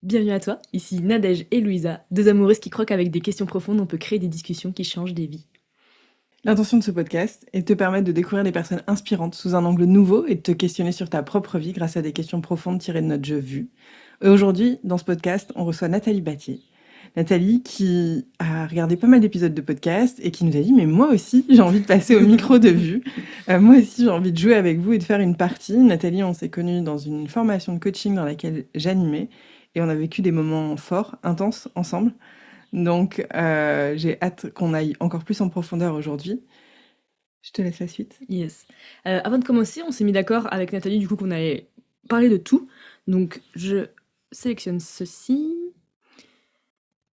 Bienvenue à toi, ici Nadège et Louisa, deux amoureuses qui croient qu'avec des questions profondes, on peut créer des discussions qui changent des vies. L'intention de ce podcast est de te permettre de découvrir des personnes inspirantes sous un angle nouveau et de te questionner sur ta propre vie grâce à des questions profondes tirées de notre jeu Vu. Et aujourd'hui, dans ce podcast, on reçoit Nathalie Battier. Nathalie qui a regardé pas mal d'épisodes de podcast et qui nous a dit mais moi aussi j'ai envie de passer au micro de Vue. Moi aussi j'ai envie de jouer avec vous et de faire une partie. Nathalie, on s'est connus dans une formation de coaching dans laquelle j'animais et on a vécu des moments forts, intenses ensemble. Donc, j'ai hâte qu'on aille encore plus en profondeur aujourd'hui. Je te laisse la suite. Yes. Avant de commencer, on s'est mis d'accord avec Nathalie du coup qu'on allait parler de tout. Donc je sélectionne ceci.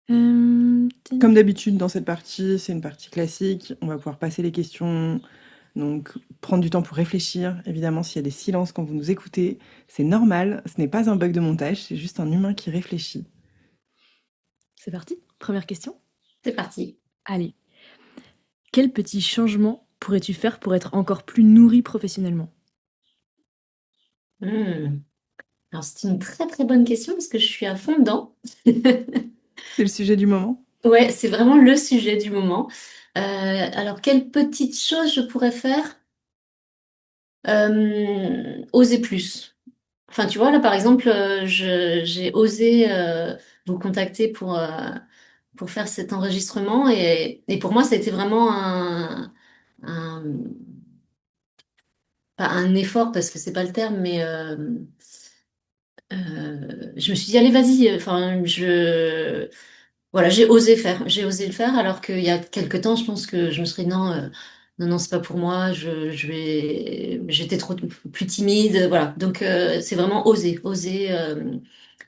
Comme d'habitude, dans cette partie, c'est une partie classique. On va pouvoir passer les questions, donc prendre du temps pour réfléchir. Évidemment, s'il y a des silences quand vous nous écoutez, c'est normal. Ce n'est pas un bug de montage, c'est juste un humain qui réfléchit. C'est parti. Première question. C'est parti. Allez. Quel petit changement pourrais-tu faire pour être encore plus nourri professionnellement? Alors, c'est une très très bonne question parce que je suis à fond dedans. C'est le sujet du moment. Ouais, c'est vraiment le sujet du moment. Alors, quelle petite chose je pourrais faire? Oser plus. Enfin, tu vois, là, par exemple, j'ai osé vous contacter pour faire cet enregistrement et pour moi, ça a été vraiment un, pas un effort parce que c'est pas le terme, mais je me suis dit, allez, vas-y. Enfin, voilà, j'ai osé le faire, alors qu'il y a quelque temps, je pense que je me serais dit, non, non, non, c'est pas pour moi. J'étais trop plus timide, voilà. Donc, c'est vraiment oser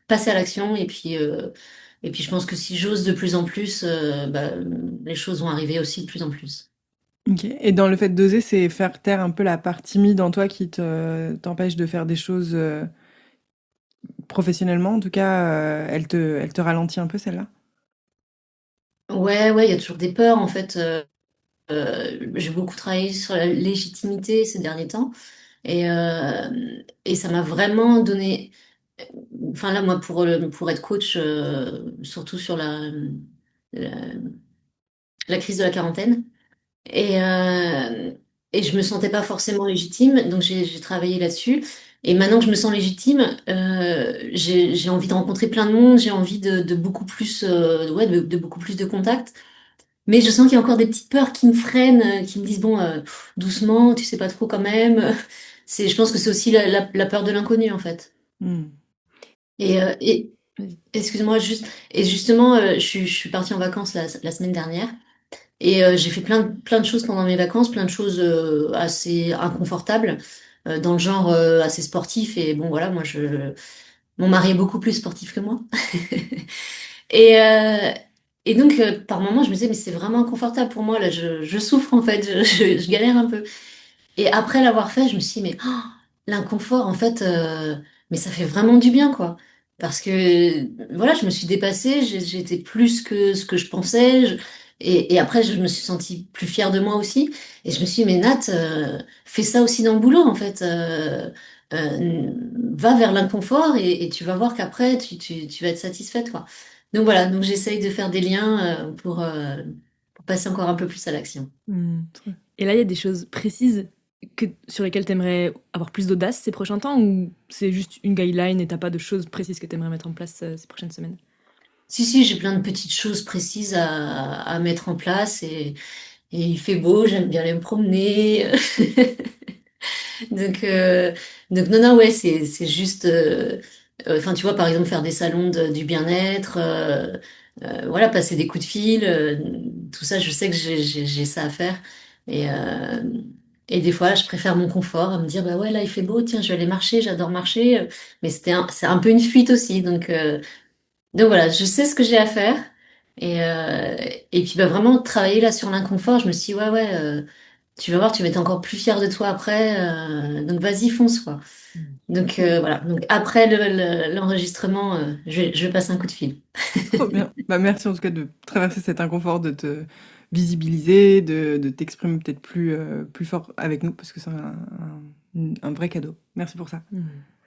passer à l'action, et puis, je pense que si j'ose de plus en plus, bah, les choses vont arriver aussi de plus en plus. Ok. Et dans le fait d'oser, c'est faire taire un peu la part timide en toi qui t'empêche de faire des choses professionnellement. En tout cas, elle te ralentit un peu celle-là. Ouais, ouais, il y a toujours des peurs, en fait. J'ai beaucoup travaillé sur la légitimité ces derniers temps. Et ça m'a vraiment donné. Enfin, là, moi, pour être coach, surtout sur la, la crise de la quarantaine. Et, euh, et je me sentais pas forcément légitime. Donc, j'ai travaillé là-dessus. Et maintenant que je me sens légitime, j'ai envie de rencontrer plein de monde. J'ai envie de beaucoup plus, ouais, de beaucoup plus de contacts. Mais je sens qu'il y a encore des petites peurs qui me freinent, qui me disent, bon, doucement, tu sais pas trop quand même. Je pense que c'est aussi la peur de l'inconnu, en fait. Hmm. Et Et Vas-y. excuse-moi, juste, et justement, je suis partie en vacances la semaine dernière, et j'ai fait plein de choses pendant mes vacances, plein de choses assez inconfortables, dans le genre assez sportif. Et bon, voilà, mon mari est beaucoup plus sportif que moi. Et, euh, et donc, par moments, je me disais, mais c'est vraiment inconfortable pour moi, là, je souffre en fait, je galère un peu. Et après l'avoir fait, je me suis dit, mais oh, l'inconfort, en fait, mais ça fait vraiment du bien, quoi. Parce que, voilà, je me suis dépassée, j'étais plus que ce que je pensais. Et après, je me suis sentie plus fière de moi aussi. Et je me suis dit, mais Nat, fais ça aussi dans le boulot, en fait. Va vers l'inconfort, et tu vas voir qu'après, tu vas être satisfaite, quoi. Donc voilà, donc j'essaye de faire des liens pour passer encore un peu plus à l'action. Hmm. Et là, il y a des choses précises sur lesquelles tu aimerais avoir plus d'audace ces prochains temps ou c'est juste une guideline et t'as pas de choses précises que tu aimerais mettre en place ces prochaines semaines? Si, si, j'ai plein de petites choses précises à mettre en place, et il fait beau, j'aime bien aller me promener. Donc, donc non, non, ouais, c'est juste, enfin, tu vois, par exemple, faire des salons du bien-être, voilà, passer des coups de fil, tout ça, je sais que j'ai ça à faire. Et, euh, et des fois, je préfère mon confort à me dire, bah ouais, là, il fait beau, tiens, je vais aller marcher, j'adore marcher. Mais c'est un peu une fuite aussi, donc voilà, je sais ce que j'ai à faire. Et, euh, et puis bah, vraiment travailler là sur l'inconfort, je me suis dit, ouais, ouais, tu vas voir, tu vas être encore plus fier de toi après. Donc vas-y, fonce, quoi. Hmm. Donc voilà, donc après l'enregistrement, je vais passer un coup de fil. trop bien. Bah, merci en tout cas de traverser cet inconfort, de te visibiliser, de t'exprimer peut-être plus, plus fort avec nous, parce que c'est un vrai cadeau. Merci pour ça. Hmm.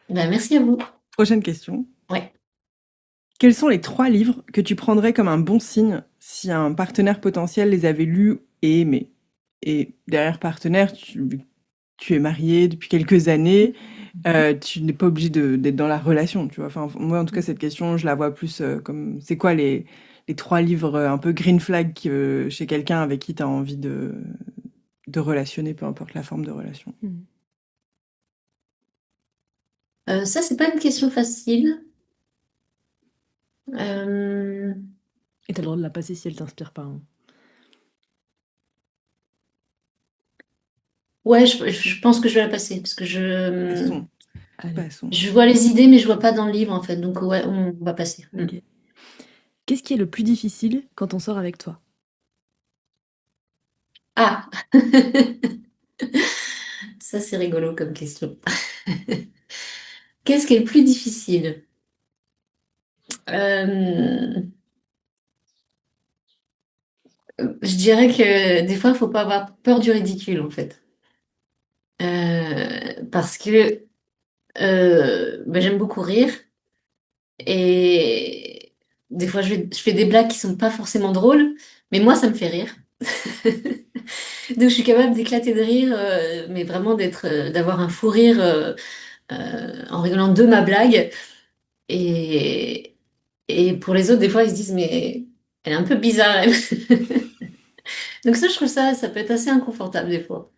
Bah, merci à vous. Prochaine question. Ouais. Quels sont les 3 livres que tu prendrais comme un bon signe si un partenaire potentiel les avait lus et aimés? Et derrière partenaire, vu que tu es marié depuis quelques années, tu n'es pas obligé d'être dans la relation, tu vois. Enfin, moi, en tout cas, cette question, je la vois plus comme, c'est quoi les 3 livres un peu green flag chez quelqu'un avec qui tu as envie de relationner, peu importe la forme de relation. Ça, c'est pas une question facile. Euh, Et t'as le droit de la passer si elle t'inspire pas, hein. ouais, je pense que je vais la passer parce que Passons, Allez, passons. je vois les idées, mais je vois pas dans le livre en fait. Donc ouais, on va passer. ok. Qu'est-ce qui est le plus difficile quand on sort avec toi? Ah, ça c'est rigolo comme question. Qu'est-ce qui est le plus difficile? Euh, je dirais que des fois, il faut pas avoir peur du ridicule en fait. Parce que bah, j'aime beaucoup rire et des fois je fais des blagues qui sont pas forcément drôles, mais moi ça me fait rire. Donc je suis capable d'éclater de rire, mais vraiment d'avoir un fou rire en rigolant de ma blague. Et, et pour les autres, des fois, ils se disent, mais elle est un peu bizarre, elle. Donc ça, je trouve ça, ça peut être assez inconfortable des fois.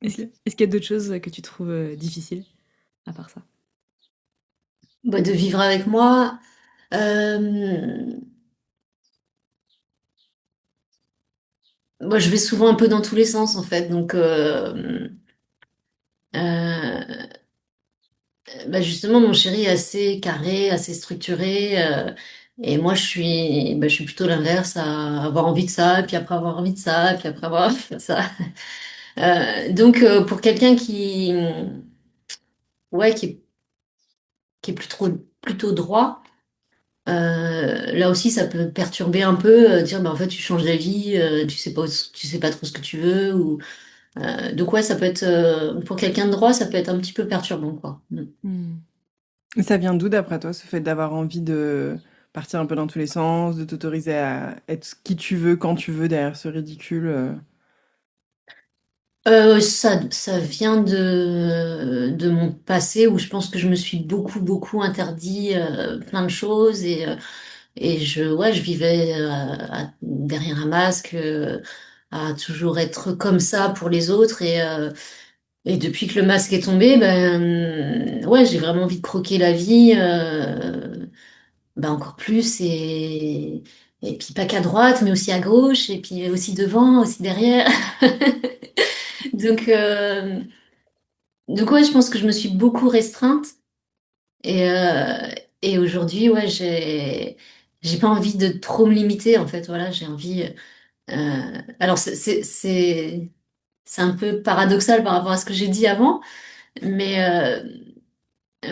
Est-ce Ok. est-ce qu'il y a d'autres choses que tu trouves difficiles à part ça? Bah, de vivre avec moi, euh, moi, je vais souvent un peu dans tous les sens, en fait. Donc, euh, bah, justement, mon chéri est assez carré, assez structuré. Et moi, je suis plutôt l'inverse, à avoir envie de ça, et puis après avoir envie de ça, et puis après avoir envie de ça. Donc, pour quelqu'un ouais, qui est plutôt droit, là aussi, ça peut perturber un peu, dire, bah, en fait, tu changes d'avis, tu sais pas trop ce que tu veux, donc ouais, ça peut être, pour quelqu'un de droit, ça peut être un petit peu perturbant, quoi. Mm. Hmm. Et ça vient d'où, d'après toi, ce fait d'avoir envie de partir un peu dans tous les sens, de t'autoriser à être qui tu veux, quand tu veux, derrière ce ridicule? Ça vient de mon passé où je pense que je me suis beaucoup interdit plein de choses et ouais, je vivais derrière un masque, à toujours être comme ça pour les autres et depuis que le masque est tombé, ben ouais, j'ai vraiment envie de croquer la vie, ben encore plus et puis pas qu'à droite, mais aussi à gauche et puis aussi devant, aussi derrière. Donc donc ouais, je pense que je me suis beaucoup restreinte et et aujourd'hui, ouais, j'ai pas envie de trop me limiter en fait. Voilà, j'ai envie. Alors c'est un peu paradoxal par rapport à ce que j'ai dit avant, mais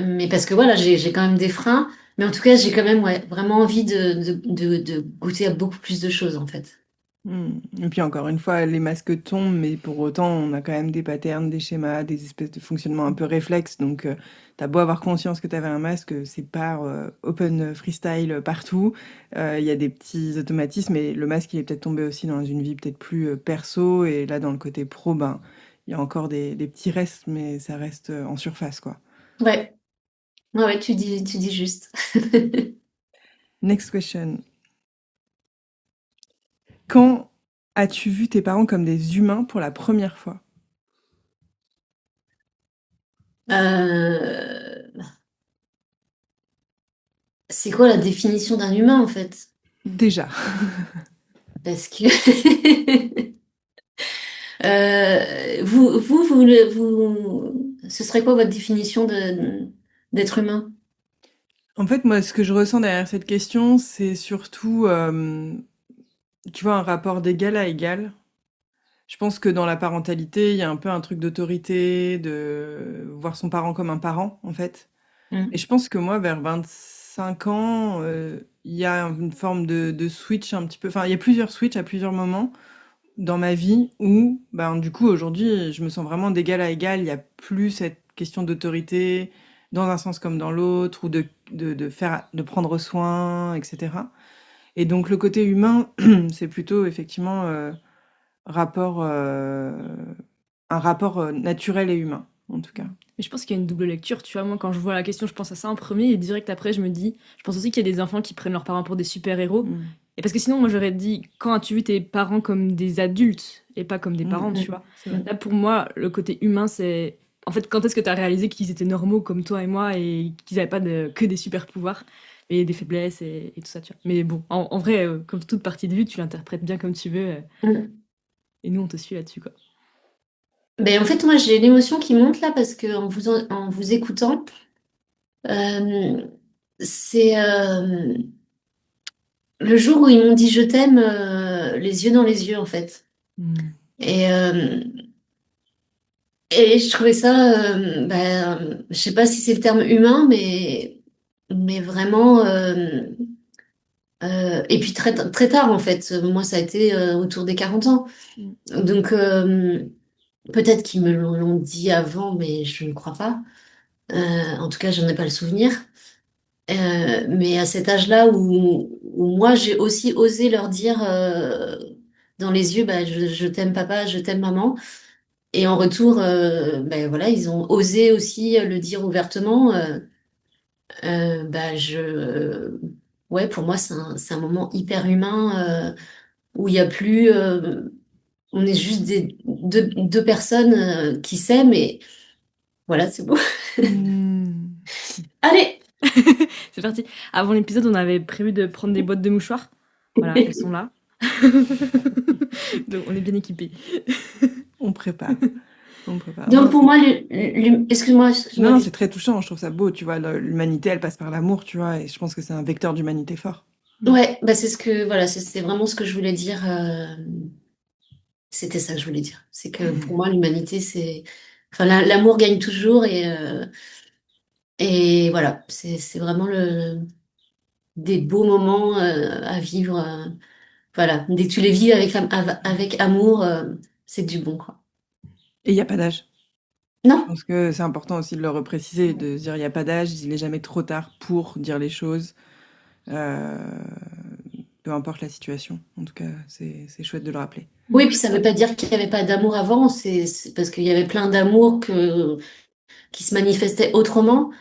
mais parce que voilà, j'ai quand même des freins, mais en tout cas, j'ai quand même ouais, vraiment envie de goûter à beaucoup plus de choses en fait. Et puis encore une fois, les masques tombent, mais pour autant, on a quand même des patterns, des schémas, des espèces de fonctionnements un peu réflexes. Donc, t'as beau avoir conscience que t'avais un masque, c'est pas open freestyle partout. Il y a des petits automatismes, et le masque, il est peut-être tombé aussi dans une vie peut-être plus perso. Et là, dans le côté pro, ben, il y a encore des petits restes, mais ça reste en surface, quoi. Ouais, ouais, tu dis juste. Next question. Quand as-tu vu tes parents comme des humains pour la première fois? Euh, c'est quoi la définition d'un humain en fait? Déjà. Parce que ce serait quoi votre définition d'être humain? En fait, moi, ce que je ressens derrière cette question, c'est surtout, tu vois, un rapport d'égal à égal. Je pense que dans la parentalité, il y a un peu un truc d'autorité, de voir son parent comme un parent, en fait. Et Hmm. je pense que moi, vers 25 ans, il y a une forme de switch un petit peu. Enfin, il y a plusieurs switches à plusieurs moments dans ma vie où, ben, du coup, aujourd'hui, je me sens vraiment d'égal à égal. Il y a plus cette question d'autorité. dans un sens comme dans l'autre, ou de prendre soin, etc. Et donc le côté humain, c'est plutôt effectivement rapport, un rapport naturel et humain, en tout cas. Mais je pense qu'il y a une double lecture, tu vois. Moi, quand je vois la question, je pense à ça en premier et direct après, je me dis, je pense aussi qu'il y a des enfants qui prennent leurs parents pour des super-héros. Mm. Et parce que sinon, moi, j'aurais dit, quand as-tu vu tes parents comme des adultes et pas comme des Mm. parents, tu vois. C'est vrai. Là, pour moi, le côté humain, c'est. En fait, quand est-ce que tu as réalisé qu'ils étaient normaux comme toi et moi et qu'ils n'avaient pas que des super-pouvoirs et des faiblesses et tout ça, tu vois. Mais bon, en vrai, comme toute partie de vue, tu l'interprètes bien comme tu veux et nous, on te suit là-dessus, quoi. Ben, en fait, moi, j'ai l'émotion qui monte là parce que en vous écoutant, euh, c'est le jour où ils m'ont dit je t'aime, les yeux dans les yeux, en fait. Mm. Et, et je trouvais ça, je sais pas si c'est le terme humain, mais vraiment. Et puis très, très tard, en fait. Moi, ça a été autour des 40 ans. Mm. Donc, peut-être qu'ils me l'ont dit avant, mais je ne crois pas. En tout cas, j'en ai pas le souvenir. Mais à cet âge-là où moi, j'ai aussi osé leur dire dans les yeux, bah, je t'aime papa, je t'aime maman. Et en retour, ben voilà, ils ont osé aussi le dire ouvertement. Ouais, pour moi, c'est un moment hyper humain où il y a plus, on est juste deux personnes qui s'aiment et voilà, c'est beau. Mm. Allez! C'est parti. Avant l'épisode, on avait prévu de prendre des boîtes de mouchoirs. Voilà, elles sont là. Donc on est bien équipés. On prépare. On prépare. Donc Non, pour moi, excuse-moi, non, non, c'est très touchant. Je trouve ça beau. Tu vois, l'humanité, elle passe par l'amour, tu vois. Et je pense que c'est un vecteur d'humanité fort. ouais, bah c'est ce que voilà, c'est vraiment ce que je voulais dire. C'était ça que je voulais dire. C'est que pour moi, l'humanité, c'est, enfin, l'amour gagne toujours et voilà, c'est vraiment des beaux moments à vivre. Voilà, dès que tu les vis avec amour, c'est que du bon, quoi. Et il n'y a pas d'âge. Non? Je pense que c'est important aussi de le repréciser, de se dire il n'y a pas d'âge, il n'est jamais trop tard pour dire les choses, euh, peu importe la situation. En tout cas, c'est chouette de le rappeler. Oui, puis ça veut pas dire qu'il n'y avait pas d'amour avant, c'est parce qu'il y avait plein d'amour qui se manifestait autrement.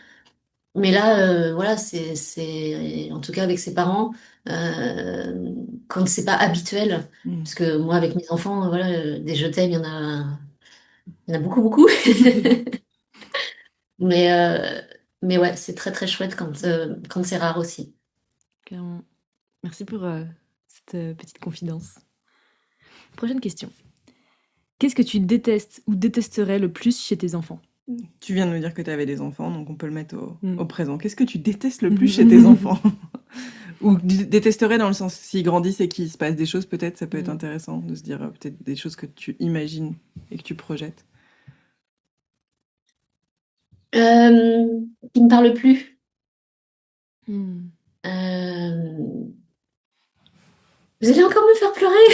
Mais là, voilà, en tout cas avec ses parents, quand c'est pas habituel, Mm. parce que moi avec mes enfants, voilà, des je t'aime, il y en a beaucoup, beaucoup. Mais, euh, mais ouais, c'est très très chouette quand c'est rare aussi. Clairement. Merci pour cette petite confidence. Prochaine question. Qu'est-ce que tu détestes ou détesterais le plus chez tes enfants? Tu viens de me dire que tu avais des enfants, donc on peut le mettre Mm. au présent. Qu'est-ce que tu détestes le plus chez tes enfants? Ou tu détesterais dans le sens s'ils grandissent et qu'il se passe des choses, peut-être ça peut être intéressant de se dire peut-être des choses que tu imagines et que tu projettes. Qui me parle plus. Mm. Euh, Vous allez encore me faire pleurer?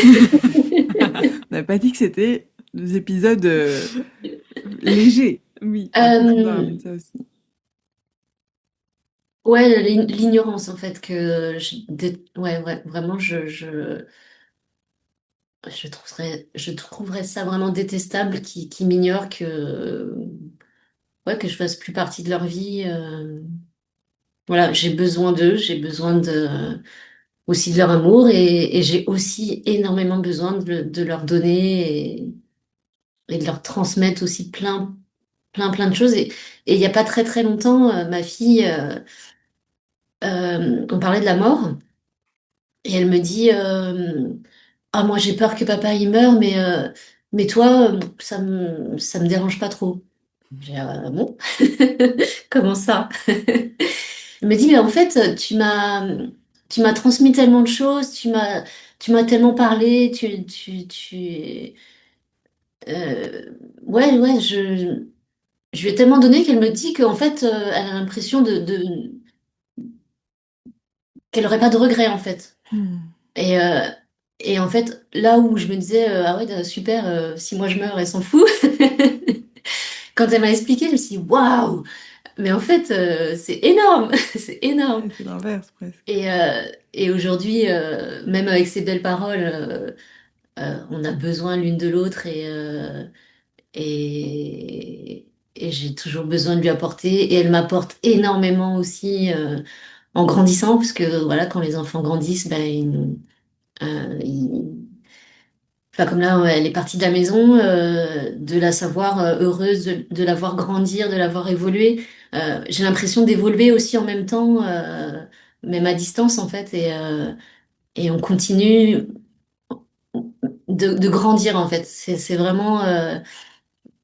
On n'a pas dit que c'était des épisodes légers. Oui. On va ramener ça aussi. Ouais, l'ignorance en fait ouais, ouais, vraiment je trouverais ça vraiment détestable qui m'ignore que ouais que je fasse plus partie de leur vie. Voilà, j'ai besoin d'eux, j'ai besoin aussi de leur amour et j'ai aussi énormément besoin de leur donner et de leur transmettre aussi plein plein plein de choses et il y a pas très très longtemps ma fille on parlait de la mort. Et elle me dit, ah moi j'ai peur que papa il meure, mais toi, ça me dérange pas trop. J'ai dit, ah bon? Comment ça? Elle me dit, mais en fait, tu m'as transmis tellement de choses, tu m'as tellement parlé, ouais, ouais, je lui ai tellement donné qu'elle me dit qu'en fait, elle a l'impression qu'elle aurait pas de regrets, en fait. Mm. Et, euh, et en fait, là où je me disais, ah ouais, super, si moi je meurs, elle s'en fout. Quand elle m'a expliqué, je me suis dit, waouh! mais en fait, c'est énorme, c'est énorme. Ouais, c'est l'inverse presque. Et, euh, et aujourd'hui, même avec ces belles paroles, on a besoin l'une de l'autre et, et j'ai toujours besoin de lui apporter. Et elle m'apporte énormément aussi en grandissant, parce que voilà, quand les enfants grandissent, ben, ils- enfin, comme là, ouais, elle est partie de la maison, de la savoir heureuse, de la voir grandir, de la voir évoluer. J'ai l'impression d'évoluer aussi en même temps, même à distance en fait, et on continue de grandir en fait. C'est vraiment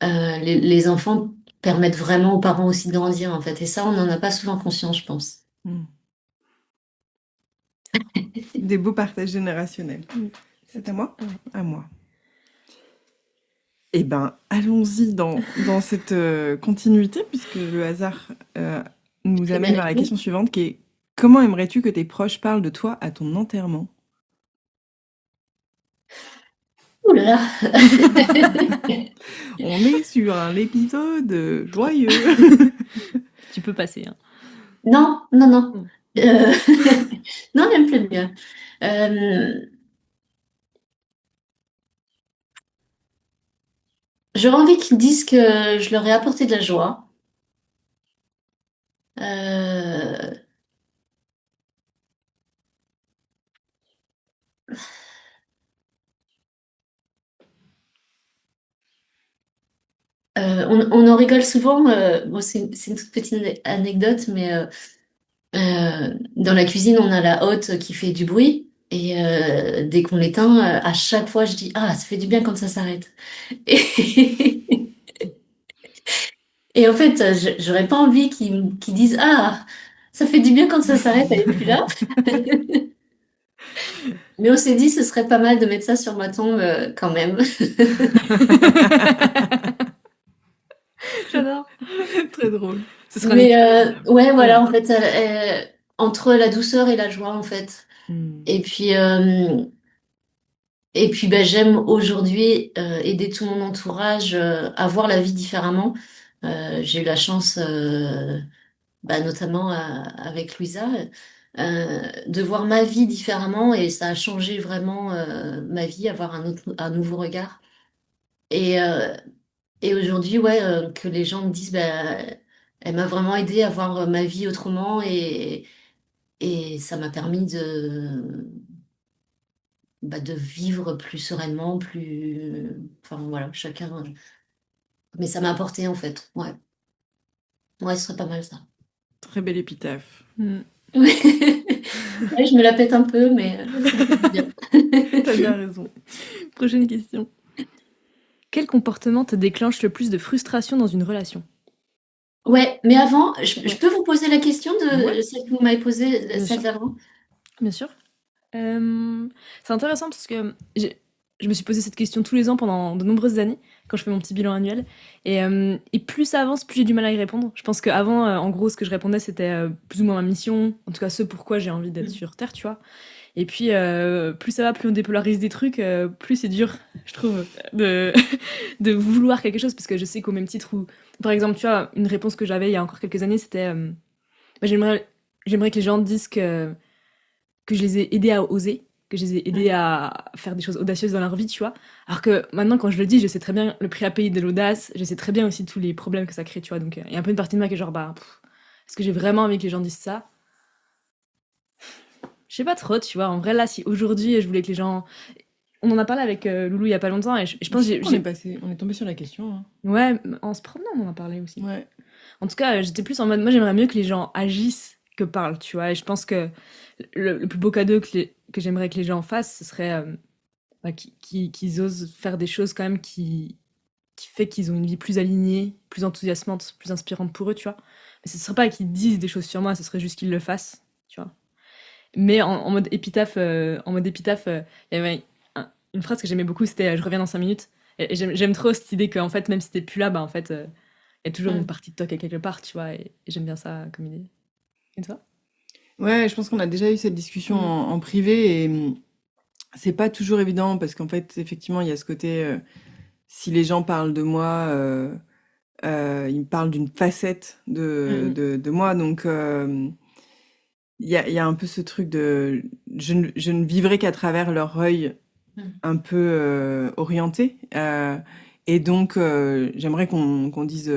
les enfants permettent vraiment aux parents aussi de grandir en fait, et ça, on n'en a pas souvent conscience, je pense. Mm. Des beaux partages générationnels. Mm. C'est à moi? Ouais. À moi. Eh ben, allons-y dans cette continuité, puisque le hasard nous Très bien amène vers la écrit. question suivante, qui est: comment aimerais-tu que tes proches parlent de toi à ton enterrement? Ouh là là. On est sur un épisode joyeux. Tu peux passer, hein. Non, non, non. Mm. Euh, Non, même plus bien. Euh, J'aurais envie qu'ils disent que je leur ai apporté de la joie. Euh, on en rigole souvent. Bon, c'est une toute petite anecdote, mais dans la cuisine, on a la hotte qui fait du bruit. Et dès qu'on l'éteint, à chaque fois, je dis, ah, ça fait du bien quand ça s'arrête. Et, et en fait, j'aurais pas envie qu'ils disent, ah, ça fait du bien quand ça s'arrête, elle est plus là. Mais on s'est dit, ce serait pas mal de mettre ça sur ma tombe quand même. J'adore. Très drôle. Ce sera Mais ouais, ouais. voilà, en fait, entre la douceur et la joie, en fait. Mm. Et puis, bah, j'aime aujourd'hui aider tout mon entourage à voir la vie différemment. J'ai eu la chance, bah, notamment avec Louisa, de voir ma vie différemment et ça a changé vraiment ma vie, avoir un nouveau regard. Et, aujourd'hui, ouais, que les gens me disent, bah, elle m'a vraiment aidé à voir ma vie autrement et ça m'a permis de vivre plus sereinement, plus. Enfin voilà, chacun. Mais ça m'a apporté en fait. Ouais, ouais, ce serait pas mal ça. Très belle épitaphe. Mm. Ouais, je me la pète un peu, mais ça me fait du bien. T'as bien raison. Prochaine question. Quel comportement te déclenche le plus de frustration dans une relation? Ouais, mais avant, je Ouais, peux vous poser la question Ouais. de celle que vous m'avez posée, bien celle sûr. d'avant? Bien sûr. C'est intéressant parce que je me suis posé cette question tous les ans pendant de nombreuses années, quand je fais mon petit bilan annuel. Et plus ça avance, plus j'ai du mal à y répondre. Je pense qu'avant, en gros, ce que je répondais, c'était plus ou moins ma mission, en tout cas ce pourquoi j'ai envie d'être sur Terre, tu vois. Et puis, plus ça va, plus on dépolarise des trucs, plus c'est dur, je trouve, de vouloir quelque chose, parce que je sais qu'au même titre où, par exemple, tu vois, une réponse que j'avais il y a encore quelques années, c'était, bah, j'aimerais que les gens disent que je les ai aidés à oser, que je les ai aidés à faire des choses audacieuses dans leur vie, tu vois. Alors que maintenant, quand je le dis, je sais très bien le prix à payer de l'audace, je sais très bien aussi tous les problèmes que ça crée, tu vois. Donc, il y a un peu une partie de moi qui est genre, bah, est-ce que j'ai vraiment envie que les gens disent ça? Je sais pas trop, tu vois. En vrai, là, si aujourd'hui, je voulais que les gens. On en a parlé avec Loulou il y a pas longtemps, et je pense Je que sais qu'on est passé, on est tombé sur la question, hein. Ouais, en se promenant, on en a parlé aussi. Ouais. En tout cas, j'étais plus en mode, moi, j'aimerais mieux que les gens agissent que parlent, tu vois. Et je pense que le plus beau cadeau que j'aimerais que les gens fassent, ce serait bah, qu'ils osent faire des choses quand même qui fait qu'ils ont une vie plus alignée, plus enthousiasmante, plus inspirante pour eux, tu vois. Mais ce serait pas qu'ils disent des choses sur moi, ce serait juste qu'ils le fassent, tu vois. Mais en mode épitaphe, il y avait une phrase que j'aimais beaucoup, c'était je reviens dans 5 minutes. Et j'aime trop cette idée qu'en fait, même si t'es plus là, bah en fait, il y a toujours une Mm. partie de toi qui est quelque part, tu vois. Et j'aime bien ça comme idée. Et toi? Ouais, je pense qu'on a déjà eu cette discussion Mm. en privé et c'est pas toujours évident parce qu'en fait, effectivement, il y a ce côté, si les gens parlent de moi, il me parle d'une facette Mm, de moi. Donc, il y a un peu ce truc de je ne vivrai qu'à travers leur œil mm, un peu orienté. Et donc, j'aimerais qu'on dise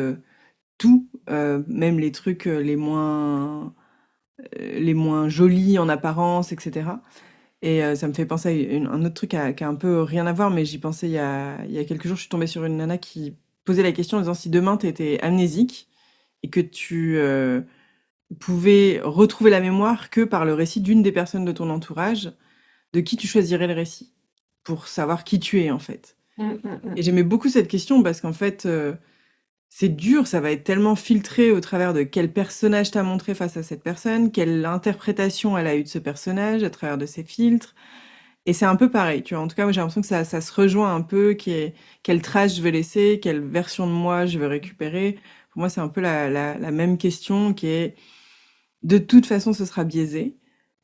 tout, même les trucs les moins jolis en apparence, etc. Et ça me fait penser à un autre truc qui a un peu rien à voir, mais j'y pensais il y a quelques jours. Je suis tombée sur une nana qui posait la question en disant si demain tu étais amnésique et que tu pouvais retrouver la mémoire que par le récit d'une des personnes de ton entourage, de qui tu choisirais le récit pour savoir qui tu es en fait. mm, mm, Et mm. j'aimais beaucoup cette question parce qu'en fait, c'est dur, ça va être tellement filtré au travers de quel personnage t'as montré face à cette personne, quelle interprétation elle a eue de ce personnage à travers de ses filtres. Et c'est un peu pareil, tu vois. En tout cas, moi, j'ai l'impression que ça se rejoint un peu, quelle trace je vais laisser, quelle version de moi je vais récupérer. Pour moi, c'est un peu la même question qui est, de toute façon, ce sera biaisé.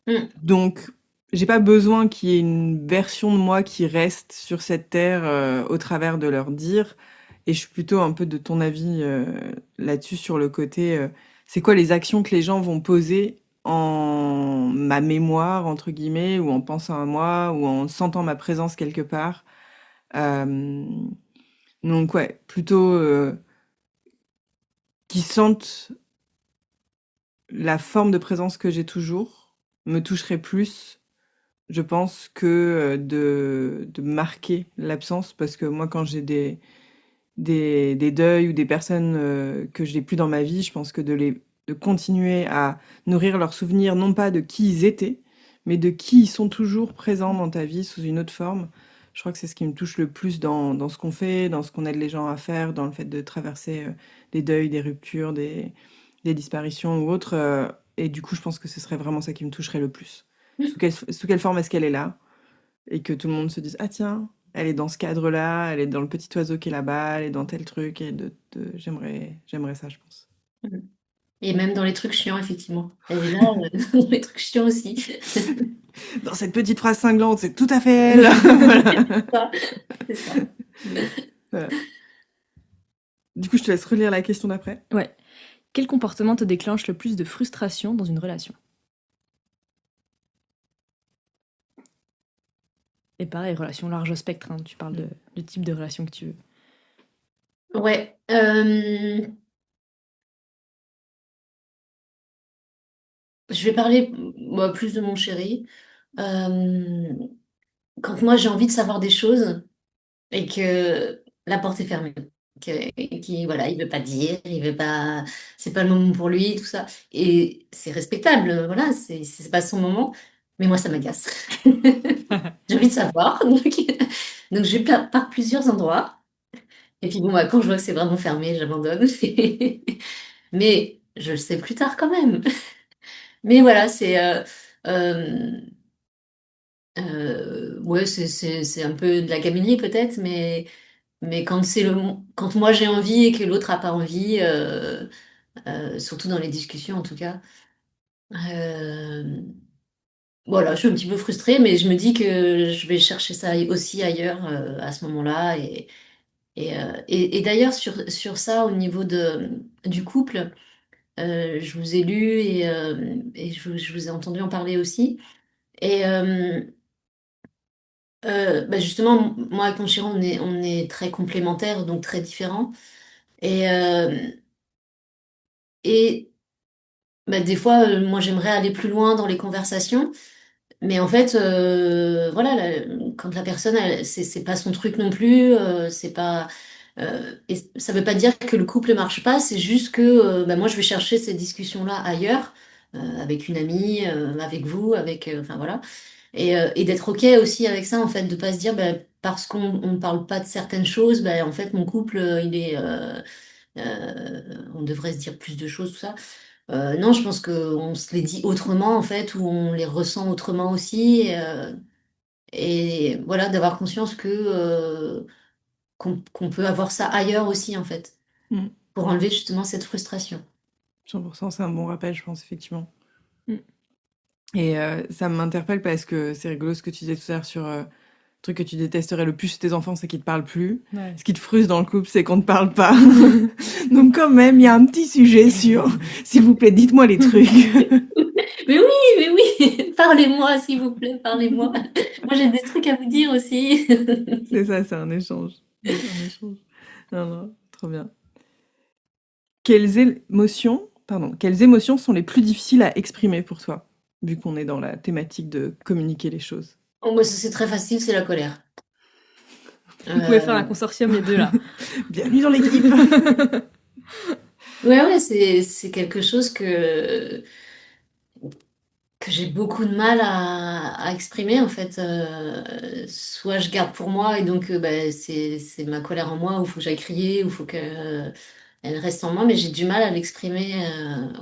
Mm. Donc, j'ai pas besoin qu'il y ait une version de moi qui reste sur cette terre au travers de leur dire. Et je suis plutôt un peu de ton avis là-dessus sur le côté, c'est quoi les actions que les gens vont poser en ma mémoire, entre guillemets, ou en pensant à moi, ou en sentant ma présence quelque part. Euh, donc ouais, plutôt qui sentent la forme de présence que j'ai toujours me toucherait plus, je pense, que de marquer l'absence, parce que moi, quand j'ai des deuils ou des personnes que je n'ai plus dans ma vie, je pense que de continuer à nourrir leurs souvenirs, non pas de qui ils étaient, mais de qui ils sont toujours présents dans ta vie sous une autre forme. Je crois que c'est ce qui me touche le plus dans ce qu'on fait, dans ce qu'on aide les gens à faire, dans le fait de traverser des deuils, des ruptures, des disparitions ou autres. Et du coup, je pense que ce serait vraiment ça qui me toucherait le plus. Sous quelle forme est-ce qu'elle est là? Et que tout le monde se dise, ah tiens, elle est dans ce cadre-là, elle est dans le petit oiseau qui est là-bas, elle est dans tel truc, et j'aimerais ça, je pense. Mm. Et même dans les trucs chiants, effectivement. Elle est là, dans les trucs chiants aussi. Dans cette petite phrase cinglante, c'est tout à fait elle. Voilà. Ça, c'est ça. Voilà. Du coup, je te laisse relire la question d'après. Ouais. Quel comportement te déclenche le plus de frustration dans une relation? Et pareil, relation large spectre, hein, tu parles du type de relation que tu veux. Ouais. Je vais parler moi, plus de mon chéri. Euh, Quand moi j'ai envie de savoir des choses et que la porte est fermée, qui voilà, il veut pas dire, il veut pas, c'est pas le moment pour lui, tout ça. Et c'est respectable, voilà, c'est pas son moment. Mais moi ça m'agace. J'ai envie de savoir, donc je vais par plusieurs endroits. Et puis bon, bah, quand je vois que c'est vraiment fermé, j'abandonne. Mais je le sais plus tard quand même. Mais voilà, euh, ouais, c'est un peu de la gaminerie peut-être, mais quand moi j'ai envie et que l'autre a pas envie, surtout dans les discussions en tout cas, euh, voilà, je suis un petit peu frustrée, mais je me dis que je vais chercher ça aussi ailleurs à ce moment-là. Et d'ailleurs, sur ça, au niveau du couple, je vous ai lu et je vous ai entendu en parler aussi. Et bah justement, moi et Conchiro, on est très complémentaires, donc très différents. Et, et bah, des fois, moi, j'aimerais aller plus loin dans les conversations. Mais en fait, voilà, quand la personne, c'est pas son truc non plus, c'est pas. Et ça veut pas dire que le couple marche pas, c'est juste que bah, moi, je vais chercher ces discussions-là ailleurs, avec une amie, avec vous, enfin voilà. Et d'être OK aussi avec ça, en fait, de pas se dire, bah, parce qu'on ne parle pas de certaines choses, bah, en fait, mon couple, on devrait se dire plus de choses, tout ça. Non, je pense qu'on se les dit autrement, en fait, ou on les ressent autrement aussi. Et voilà, d'avoir conscience qu'on peut avoir ça ailleurs aussi, en fait, Mm. pour enlever justement cette frustration. 100%, c'est un bon rappel, je pense, effectivement. Mm. Et ça m'interpelle parce que c'est rigolo ce que tu disais tout à l'heure sur truc que tu détesterais le plus chez tes enfants, c'est qu'ils te parlent plus. Ouais. Ce qui te frustre dans le couple, c'est qu'on ne parle pas. Donc quand même, il y a un petit sujet sur, s'il vous plaît, dites-moi les trucs. Mais oui, parlez-moi, s'il vous plaît, parlez-moi. Moi, j'ai des trucs à vous dire aussi. C'est ça, c'est un échange. C'est un échange. Non, non, trop bien. Quelles émotions sont les plus difficiles à exprimer pour toi, vu qu'on est dans la thématique de communiquer les choses? Oh, moi, ça, c'est très facile, c'est la colère. Vous pouvez faire un Euh, consortium, les deux, là. Bienvenue dans l'équipe. ouais, c'est quelque chose que j'ai beaucoup de mal à exprimer, en fait. Soit je garde pour moi, et donc bah, c'est ma colère en moi, où il faut que j'aille crier, où il faut qu'elle elle reste en moi, mais j'ai du mal à l'exprimer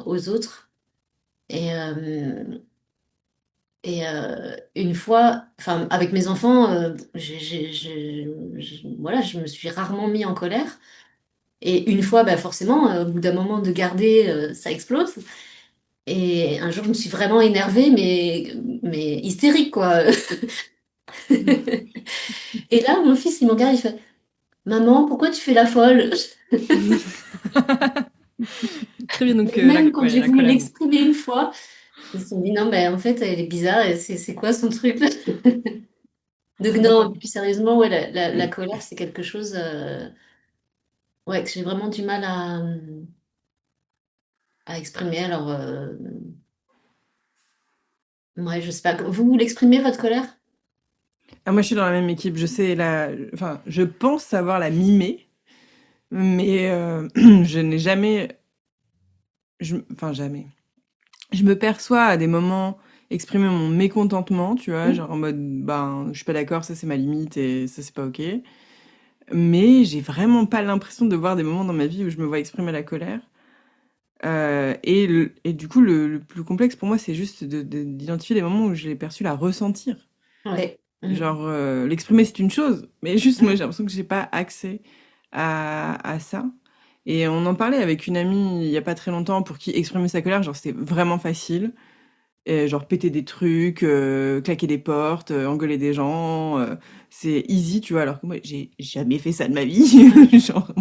aux autres. Et, une fois, enfin, avec mes enfants, voilà, je me suis rarement mis en colère. Et une fois, bah, forcément, au bout d'un moment de garder, ça explose. Et un jour, je me suis vraiment énervée, mais hystérique, quoi. Et là, mon fils, il me regarde, il fait, Maman, pourquoi tu fais la folle? Très bien, donc Et même quand ouais, j'ai la voulu colère. Bon. l'exprimer une fois, ils se sont dit, non, mais en fait, elle est bizarre, et c'est quoi son truc là? Donc, C'est non, drôle. plus sérieusement, ouais, la colère, c'est quelque chose ouais, que j'ai vraiment du mal à exprimer. Alors, ouais, je sais pas. Vous l'exprimez, votre colère? Ah, moi, je suis dans la même équipe. Enfin, je pense savoir la mimer, mais je n'ai jamais, enfin jamais. Je me perçois à des moments exprimer mon mécontentement, tu vois, Hmm. genre en mode, ben, je suis pas d'accord, ça c'est ma limite et ça c'est pas ok. Mais j'ai vraiment pas l'impression de voir des moments dans ma vie où je me vois exprimer la colère. Et du coup, le plus complexe pour moi, c'est juste d'identifier les moments où je l'ai perçu la ressentir. Ouais. Hmm. Genre, l'exprimer, c'est une chose, mais juste, moi, Hmm. j'ai l'impression que j'ai pas accès à ça. Et on en parlait avec une amie il y a pas très longtemps pour qui exprimer sa colère, genre, c'était vraiment facile. Et genre, péter des trucs, claquer des portes, engueuler des gens, c'est easy, tu vois, alors que moi, j'ai jamais fait ça de ma vie. Genre,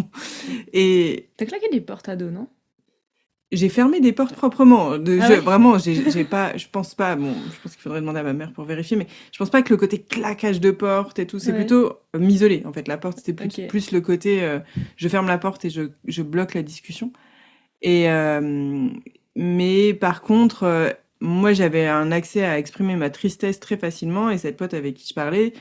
et T'as claqué des portes à dos, non? j'ai fermé des portes proprement. Ah ouais? Vraiment, j'ai pas, je pense pas, bon, je pense qu'il faudrait demander à ma mère pour vérifier, mais je pense pas que le côté claquage de porte et tout, c'est Ouais. plutôt m'isoler. En fait, la porte, c'était Ok. plus le côté, je ferme la porte et je bloque la discussion. Et, mais par contre, moi, j'avais un accès à exprimer ma tristesse très facilement et cette pote avec qui je parlais,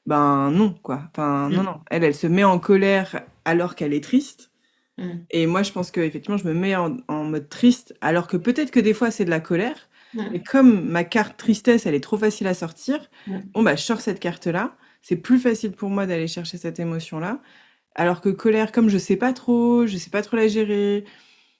ben non, quoi. Enfin, non, Hmm. non. Elle se met en colère alors qu'elle est triste. Hmm. Et moi, je pense qu'effectivement, je me mets en mode triste, alors que peut-être que des fois, c'est de la colère. Mais Hmm. comme ma carte tristesse, elle est trop facile à sortir, Hmm. bon, bah, je sors cette carte-là. C'est plus facile pour moi d'aller chercher cette émotion-là. Alors que colère, comme je sais pas trop la gérer,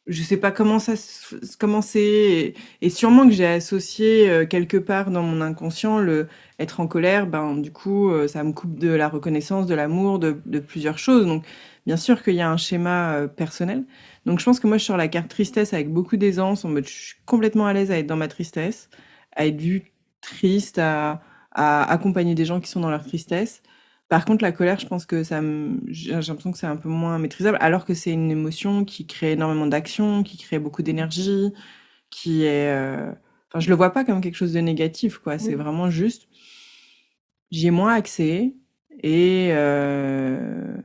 je sais pas comment c'est, et sûrement que j'ai associé quelque part dans mon inconscient le être en colère, ben du coup ça me coupe de la reconnaissance, de l'amour, de plusieurs choses. Donc bien sûr qu'il y a un schéma personnel. Donc je pense que moi je sors la carte tristesse avec beaucoup d'aisance, en mode je suis complètement à l'aise à être dans ma tristesse, à être vue triste, à accompagner des gens qui sont dans leur tristesse. Par contre, la colère, je pense que j'ai l'impression que c'est un peu moins maîtrisable, alors que c'est une émotion qui crée énormément d'action, qui crée beaucoup d'énergie, qui est, enfin, je le vois pas comme quelque chose de négatif, quoi. C'est Hmm. vraiment juste, j'y ai moins accès et, euh,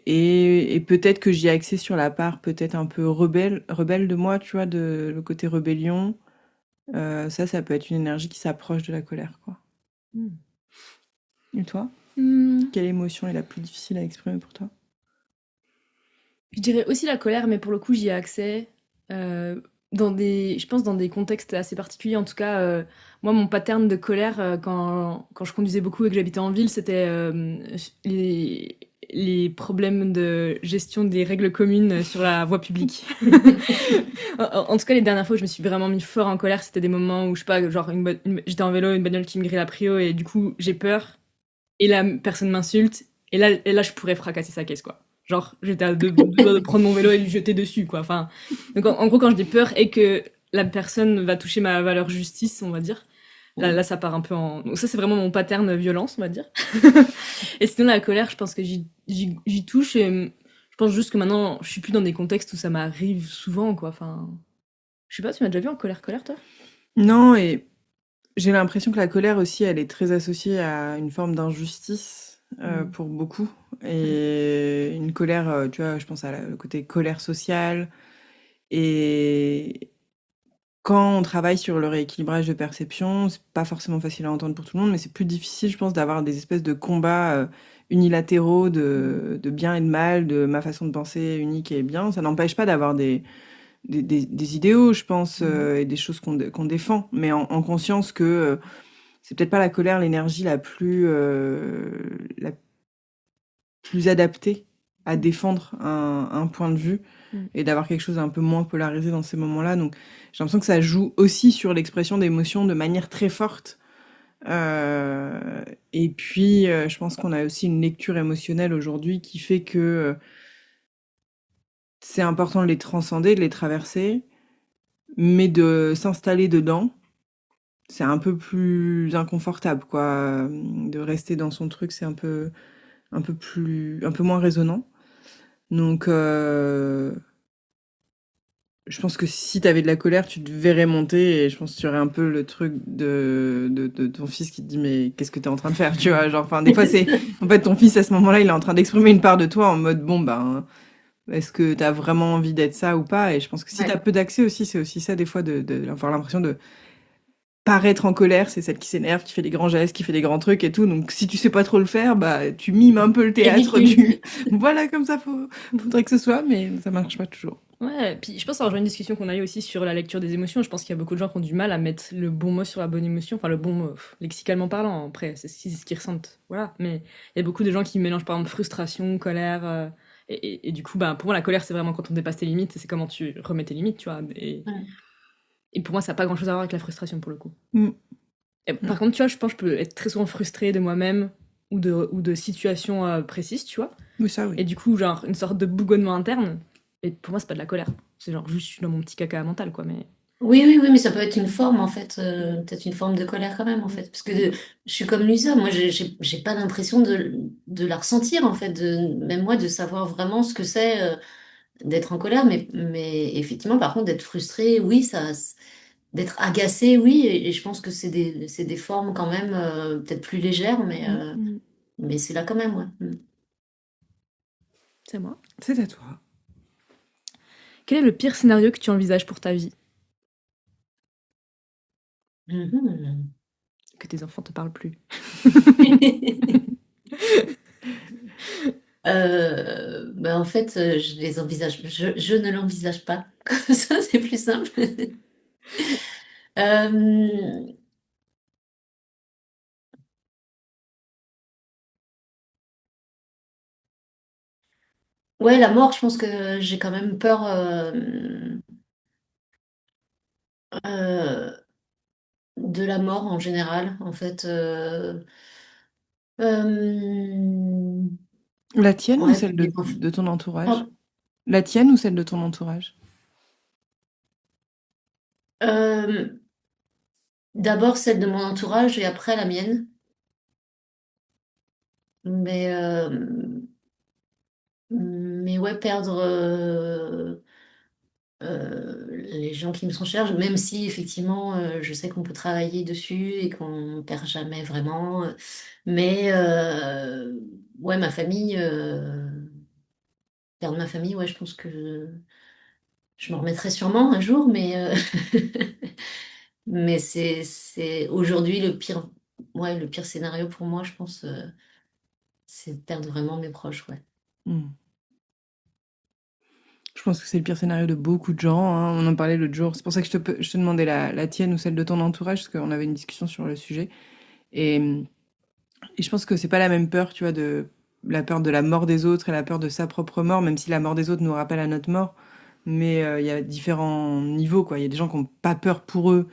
et peut-être que j'y ai accès sur la part peut-être un peu rebelle de moi, tu vois, de le côté rébellion. Ça peut être une énergie qui s'approche de la colère, quoi. Hmm. Et toi, Hmm. quelle émotion est la plus difficile à exprimer pour toi? Je dirais aussi la colère, mais pour le coup, j'y ai accès dans je pense dans des contextes assez particuliers. En tout cas, moi, mon pattern de colère quand je conduisais beaucoup et que j'habitais en ville, c'était les, les problèmes de gestion des règles communes sur la voie publique. En tout cas, les dernières fois où je me suis vraiment mis fort en colère, c'était des moments où, je sais pas, genre, j'étais en vélo, une bagnole qui me grille la prio, et du coup, j'ai peur, et la personne m'insulte, et là, je pourrais fracasser sa caisse, quoi. Genre, j'étais à deux doigts de prendre mon vélo et lui jeter dessus, quoi. Enfin, donc en gros, quand je dis peur et que la personne va toucher ma valeur justice, on va dire, Là, ça part un peu en. Donc, ça, c'est vraiment mon pattern violence, on va dire. Et sinon, la colère, je pense que j'y touche. Et je pense juste que maintenant, je suis plus dans des contextes où ça m'arrive souvent, quoi. Enfin, je sais pas, tu m'as déjà vu en colère, toi? Non, et j'ai l'impression que la colère aussi, elle est très associée à une forme d'injustice Mm. pour beaucoup. Et une colère, tu vois, je pense à le côté colère sociale. Et quand on travaille sur le rééquilibrage de perception, c'est pas forcément facile à entendre pour tout le monde, mais c'est plus difficile, je pense, d'avoir des espèces de combats unilatéraux de bien et de mal, de ma façon de penser unique et bien. Ça n'empêche pas d'avoir des idéaux, je pense, et des choses qu'on défend, mais en conscience que c'est peut-être pas la colère, l'énergie la plus adaptée à défendre un point de vue Mm. et d'avoir quelque chose un peu moins polarisé dans ces moments-là. Donc j'ai l'impression que ça joue aussi sur l'expression d'émotions de manière très forte. Et puis je pense qu'on a aussi une lecture émotionnelle aujourd'hui qui fait que c'est important de les transcender, de les traverser, mais de s'installer dedans, c'est un peu plus inconfortable, quoi. De rester dans son truc, c'est un peu moins résonnant. Donc, je pense que si t'avais de la colère, tu te verrais monter et je pense que tu aurais un peu le truc de ton fils qui te dit mais qu'est-ce que t'es en train de faire, tu vois, genre, enfin, des fois c'est, en fait, ton fils à ce moment-là, il est en train d'exprimer une part de toi en mode bon, ben, est-ce que t'as vraiment envie d'être ça ou pas? Et je pense que si t'as Ouais. peu d'accès aussi, c'est aussi ça des fois d'avoir l'impression de paraître en colère, c'est celle qui s'énerve, qui fait des grands gestes, qui fait des grands trucs et tout. Donc si tu sais pas trop le faire, bah tu mimes un peu le théâtre Ridicule. du voilà comme ça faudrait que ce soit, mais ça marche pas toujours. Ouais, puis je pense que ça rejoint une discussion qu'on a eue aussi sur la lecture des émotions. Je pense qu'il y a beaucoup de gens qui ont du mal à mettre le bon mot sur la bonne émotion, enfin le bon mot, lexicalement parlant, après, c'est ce qu'ils ressentent, voilà. Mais il y a beaucoup de gens qui mélangent par exemple frustration, colère, et du coup, bah, pour moi, la colère, c'est vraiment quand on dépasse tes limites, et c'est comment tu remets tes limites, tu vois. Ouais. Et pour moi, ça n'a pas grand-chose à voir avec la frustration, pour le coup. Mm. Et par contre, tu vois, je pense que je peux être très souvent frustrée de moi-même ou de situations précises, tu vois. Oui, ça oui. Et du coup, genre, une sorte de bougonnement interne. Et pour moi, c'est pas de la colère. C'est genre juste, je suis dans mon petit caca mental, quoi. Mais. Oui, oui, oui, mais ça peut être une forme, en fait, peut-être une forme de colère quand même, en fait. Parce que je suis comme Luisa, moi, j'ai pas l'impression de la ressentir, en fait, même moi, de savoir vraiment ce que c'est d'être en colère, mais effectivement, par contre, d'être frustré, oui, d'être agacé, oui, et je pense que c'est des formes quand même peut-être plus légères, Mm. Mm. mais c'est là quand même, ouais. C'est moi. C'est à toi. Quel est le pire scénario que tu envisages pour ta vie? Mhm. Que tes enfants te parlent plus. Ben en fait, je les envisage, je ne l'envisage pas. Comme ça, c'est plus simple. Euh, ouais, la mort, je pense que j'ai quand même peur euh, de la mort en général, en fait. Euh, La tienne ou ouais, celle les enfants. de ton entourage? Pardon. La tienne ou celle de ton entourage? Euh, d'abord celle de mon entourage et après la mienne. Mais, mais ouais, perdre les gens qui me sont chers, même si effectivement je sais qu'on peut travailler dessus et qu'on perd jamais vraiment. Mais ouais, ma famille, perdre ma famille, ouais, je pense que je m'en remettrai sûrement un jour, mais, mais c'est aujourd'hui ouais, le pire scénario pour moi, je pense, c'est de perdre vraiment mes proches, ouais. Mm. Je pense que c'est le pire scénario de beaucoup de gens, hein. On en parlait l'autre jour. C'est pour ça que je te demandais la tienne ou celle de ton entourage, parce qu'on avait une discussion sur le sujet. Et, et je pense que c'est pas la même peur, tu vois, de la peur de la mort des autres et la peur de sa propre mort, même si la mort des autres nous rappelle à notre mort. Mais il y a différents niveaux, quoi. Il y a des gens qui n'ont pas peur pour eux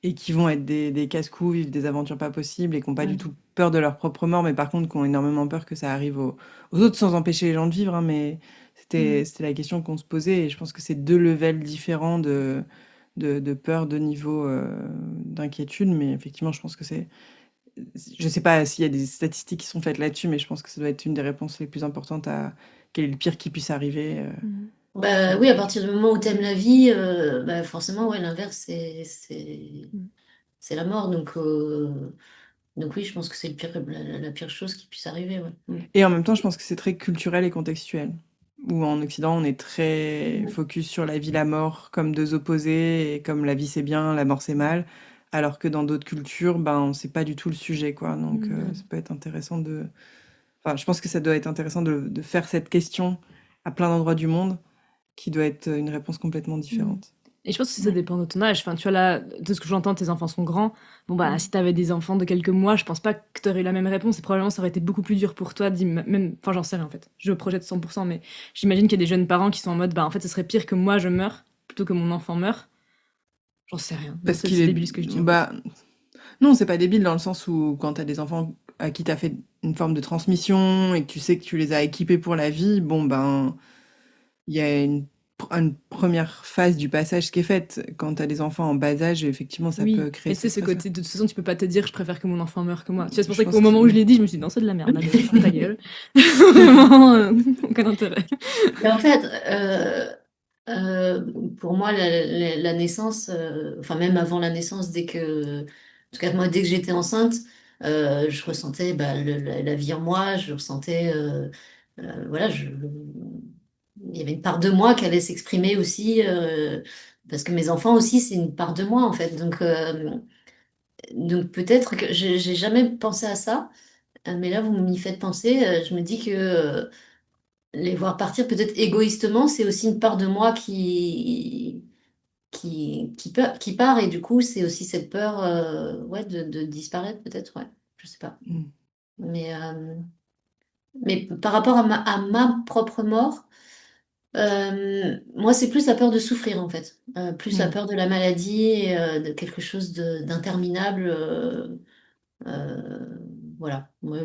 et qui vont être des casse-cous, vivre des aventures pas possibles et qui n'ont pas du Mm. tout peur de leur propre mort, mais par contre qui ont énormément peur que ça arrive aux autres sans empêcher les gens de vivre, hein. Mais Mm. c'était la question qu'on se posait et je pense que c'est deux levels différents de peur, de niveau d'inquiétude. Mais effectivement, je pense que c'est... Je sais pas s'il y a des statistiques qui sont faites là-dessus, mais je pense que ça doit être une des réponses les plus importantes à quel est le pire qui puisse arriver. Mhm. Bah oui, à partir du moment où t'aimes la vie, bah forcément, ouais, l'inverse, Mhm. c'est la mort. Donc oui, je pense que c'est le pire, la pire chose qui puisse arriver, ouais. Et en même temps, je pense que c'est très culturel et contextuel. Où en Occident, on est très Mm. focus sur la vie, la mort, comme deux opposés, et comme la vie c'est bien, la mort c'est mal. Alors que dans d'autres cultures, ben, c'est pas du tout le sujet, quoi. Donc, Mhm. ça peut être intéressant de... Enfin, je pense que ça doit être intéressant de faire cette question à plein d'endroits du monde, qui doit être une réponse complètement Mhm. différente. Et je pense que ça Ouais. dépend de ton âge. Enfin, tu vois, là, de ce que j'entends, tes enfants sont grands. Bon, bah, si Mm. t'avais des enfants de quelques mois, je pense pas que t'aurais eu la même réponse. Et probablement, ça aurait été beaucoup plus dur pour toi, même... Enfin, j'en sais rien, en fait. Je projette 100%, mais j'imagine qu'il y a des jeunes parents qui sont en mode, bah, en fait, ce serait pire que moi, je meure, plutôt que mon enfant meure. J'en sais rien. Parce qu'il C'est est... débile ce que je dis, en plus. Bah, non, c'est pas débile dans le sens où quand t'as des enfants à qui t'as fait une forme de transmission et que tu sais que tu les as équipés pour la vie, bon ben, il y a une première phase du passage qui est faite. Quand t'as des enfants en bas âge, effectivement, ça Oui, peut créer mais tu ce sais, ce stress-là. côté, de toute façon, tu peux pas te dire, je préfère que mon enfant meure que moi. Tu vois, c'est pour Je ça qu'au pense que... moment où je l'ai dit, je me suis dit, non, c'est de la merde, allez, ferme ta gueule. Vraiment, aucun intérêt. Mais en fait, pour moi, la naissance, enfin même avant la naissance, en tout cas moi, dès que j'étais enceinte, je ressentais bah, la vie en moi, je ressentais, voilà, il y avait une part de moi qui allait s'exprimer aussi, parce que mes enfants aussi, c'est une part de moi en fait. Donc peut-être que j'ai jamais pensé à ça, mais là vous m'y faites penser. Je me dis que les voir partir peut-être égoïstement, c'est aussi une part de moi qui part et du coup c'est aussi cette peur ouais, de disparaître peut-être, ouais, je sais pas. Mm. Mais, euh, mais par rapport à ma propre mort, moi c'est plus la peur de souffrir en fait. Plus la Mm. peur de la maladie et de quelque chose d'interminable. Euh, voilà. Moi,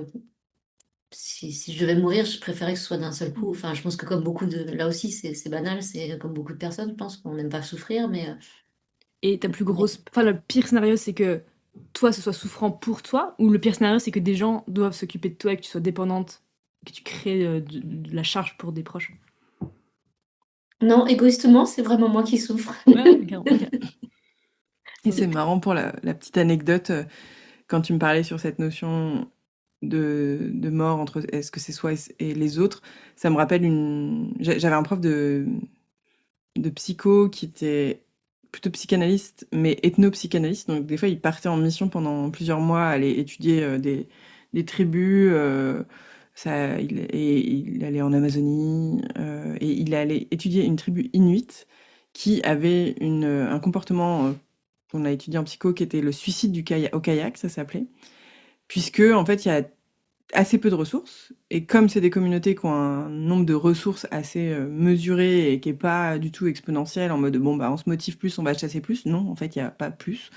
si je devais mourir, je préférais que ce soit d'un seul coup. Enfin, je pense que comme beaucoup de... Là aussi, c'est banal, c'est comme beaucoup de personnes, je pense qu'on n'aime pas souffrir, Et ta plus mais- grosse... Enfin, le pire scénario, c'est que toi, ce soit souffrant pour toi, ou le pire scénario, c'est que des gens doivent s'occuper de toi et que tu sois dépendante, que tu crées de la charge pour des proches. Non, égoïstement, c'est vraiment moi qui souffre. Ouais, carrément, ok. Et c'est marrant pour la petite anecdote, quand tu me parlais sur cette notion de mort entre est-ce que c'est soi et les autres, ça me rappelle j'avais un prof de psycho qui était plutôt psychanalyste, mais ethnopsychanalyste. Donc des fois, il partait en mission pendant plusieurs mois, aller étudier des tribus. Et il allait en Amazonie et il allait étudier une tribu inuite qui avait un comportement qu'on a étudié en psycho qui était le suicide au kayak, ça s'appelait. Puisque, en fait, il y a assez peu de ressources. Et comme c'est des communautés qui ont un nombre de ressources assez mesuré et qui est pas du tout exponentiel, en mode bon, bah, on se motive plus, on va chasser plus. Non, en fait, il n'y a pas plus.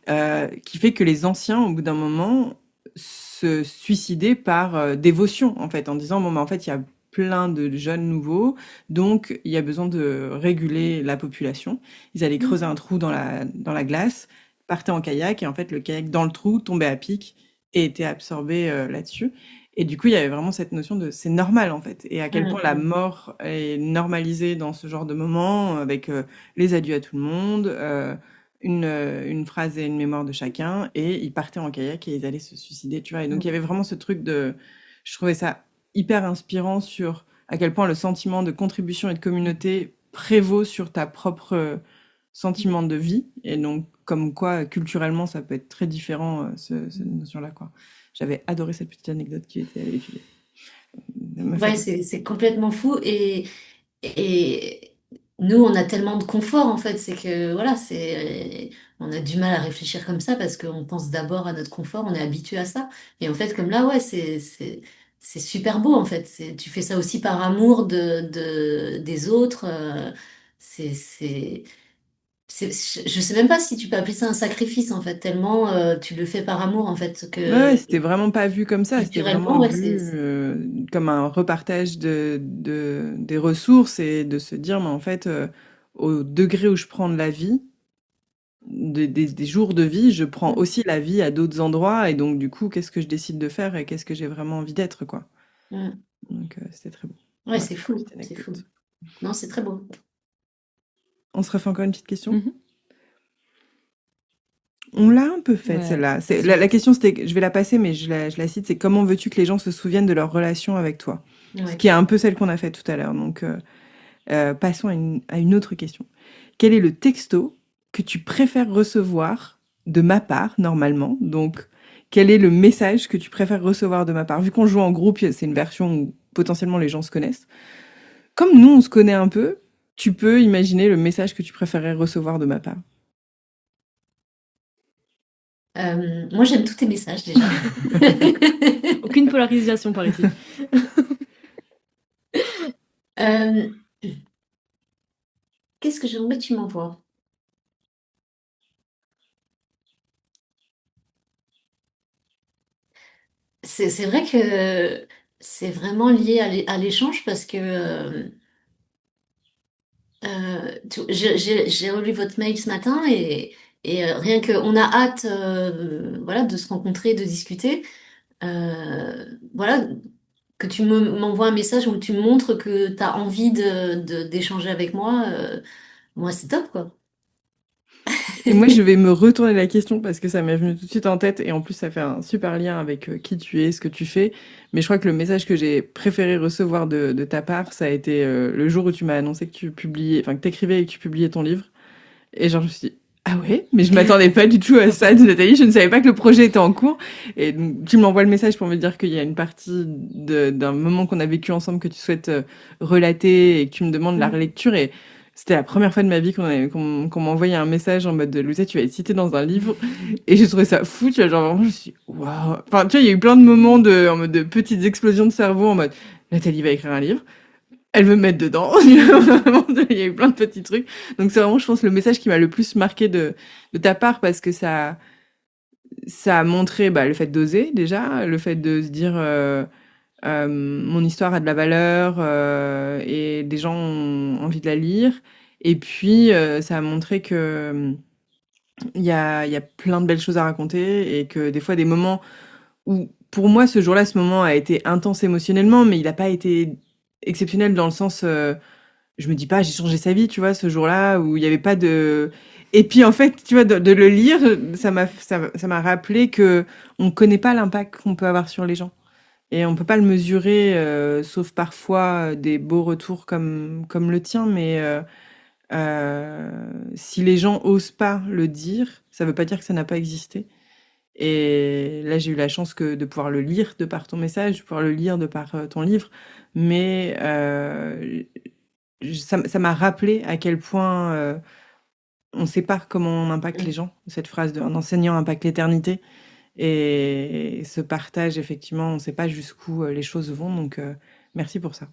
Qui fait que les anciens, au bout d'un moment, se suicidaient par dévotion, en fait, en disant bon, bah, en fait, il y a plein de jeunes nouveaux, donc il y a besoin de réguler la population. Ils allaient creuser un trou dans la glace, partaient en kayak, et en fait, le kayak dans le trou tombait à pic et était absorbé là-dessus. Et du coup, il y avait vraiment cette notion de c'est normal en fait, et à quel point la Mm. mort est normalisée dans ce genre de moment, avec les adieux à tout le monde, une phrase et une mémoire de chacun, et ils partaient en kayak et ils allaient se suicider, tu vois. Et donc il y avait vraiment ce truc je trouvais ça hyper inspirant sur à quel point le sentiment de contribution et de communauté prévaut sur ta propre sentiment de vie, et donc comme quoi culturellement ça peut être très différent cette notion-là, quoi. J'avais adoré cette petite anecdote qui était étudiée. Elle m'a fait Ouais, rire. c'est complètement fou. Et nous, on a tellement de confort, en fait. C'est que, voilà, on a du mal à réfléchir comme ça parce qu'on pense d'abord à notre confort, on est habitué à ça. Et en fait, comme là, ouais, c'est super beau, en fait. Tu fais ça aussi par amour des autres. C'est, c'est, je sais même pas si tu peux appeler ça un sacrifice, en fait, tellement tu le fais par amour, en fait, Ouais, ouais, que c'était vraiment pas vu comme ça, c'était vraiment culturellement, ouais, vu comme un repartage des ressources et de se dire, mais en fait, au degré où je prends de la vie, des jours de vie, je prends Mm. aussi la vie à d'autres endroits et donc du coup, qu'est-ce que je décide de faire et qu'est-ce que j'ai vraiment envie d'être, quoi. Mm. Donc c'était très beau. Ouais, Voilà, c'est c'est une fou, petite c'est fou. anecdote. Non, c'est très beau. On se refait encore une petite question? Mhm. On l'a un peu faite, Ouais, celle-là. c'est La sûr. question, c'était, je vais la passer, mais je la cite, c'est comment veux-tu que les gens se souviennent de leur relation avec toi? Ce Ouais. qui est un peu celle qu'on a faite tout à l'heure. Donc, passons à une autre question. Quel est le texto que tu préfères recevoir de ma part, normalement? Donc, quel est le message que tu préfères recevoir de ma part? Vu qu'on joue en groupe, c'est une version où potentiellement les gens se connaissent. Comme nous, on se connaît un peu, tu peux imaginer le message que tu préférerais recevoir de ma part. Moi, j'aime tous tes messages déjà. Aucune polarisation par ici. Euh, qu'est-ce que j'aimerais que tu m'envoies? C'est vrai que c'est vraiment lié à l'échange parce que j'ai relu votre mail ce matin et rien que on a hâte voilà, de se rencontrer, de discuter. Voilà, que m'envoies un message où tu me montres que tu as envie d'échanger avec moi, moi c'est top quoi. Et moi, je vais me retourner la question parce que ça m'est venu tout de suite en tête et en plus, ça fait un super lien avec qui tu es, ce que tu fais. Mais je crois que le message que j'ai préféré recevoir de ta part, ça a été le jour où tu m'as annoncé que tu publiais, enfin que t'écrivais et que tu publiais ton livre. Et genre, je me suis dit, ah ouais, mais je m'attendais pas du tout à ça de Nathalie. Je ne savais pas que le projet était en cours. Et donc, tu me l'envoies le message pour me dire qu'il y a une partie d'un moment qu'on a vécu ensemble que tu souhaites relater et que tu me demandes la Mm. relecture. Et c'était la première fois de ma vie qu'on m'a envoyé un message en mode de Louisa, tu vas être citée dans un livre. Et j'ai trouvé ça fou, tu vois, genre vraiment, je me suis dit, waouh. Enfin, tu vois, il y a eu plein de moments en mode de petites explosions de cerveau en mode Nathalie va écrire un livre. Elle veut me mettre dedans. Vraiment, il y a eu plein de petits trucs. Donc c'est vraiment, je pense, le message qui m'a le plus marqué de ta part parce que ça a montré bah, le fait d'oser déjà, le fait de se dire mon histoire a de la valeur et des gens ont envie de la lire. Et puis ça a montré que il y a plein de belles choses à raconter et que des fois des moments où pour moi ce jour-là, ce moment a été intense émotionnellement, mais il n'a pas été exceptionnel dans le sens je me dis pas j'ai changé sa vie, tu vois, ce jour-là où il y avait pas de et puis en fait, tu vois, de le lire, ça m'a rappelé que on connaît pas l'impact qu'on peut avoir sur les gens et on peut pas le mesurer, sauf parfois des beaux retours comme le tien, mais si les gens osent pas le dire, ça veut pas dire que ça n'a pas existé. Et là, j'ai eu la chance de pouvoir le lire de par ton message, de pouvoir le lire de par ton livre, mais ça m'a rappelé à quel point on ne sait pas comment on impacte les Mm. gens. Cette phrase de un enseignant impacte l'éternité. Et ce partage, effectivement, on ne sait pas jusqu'où les choses vont. Donc, merci pour ça.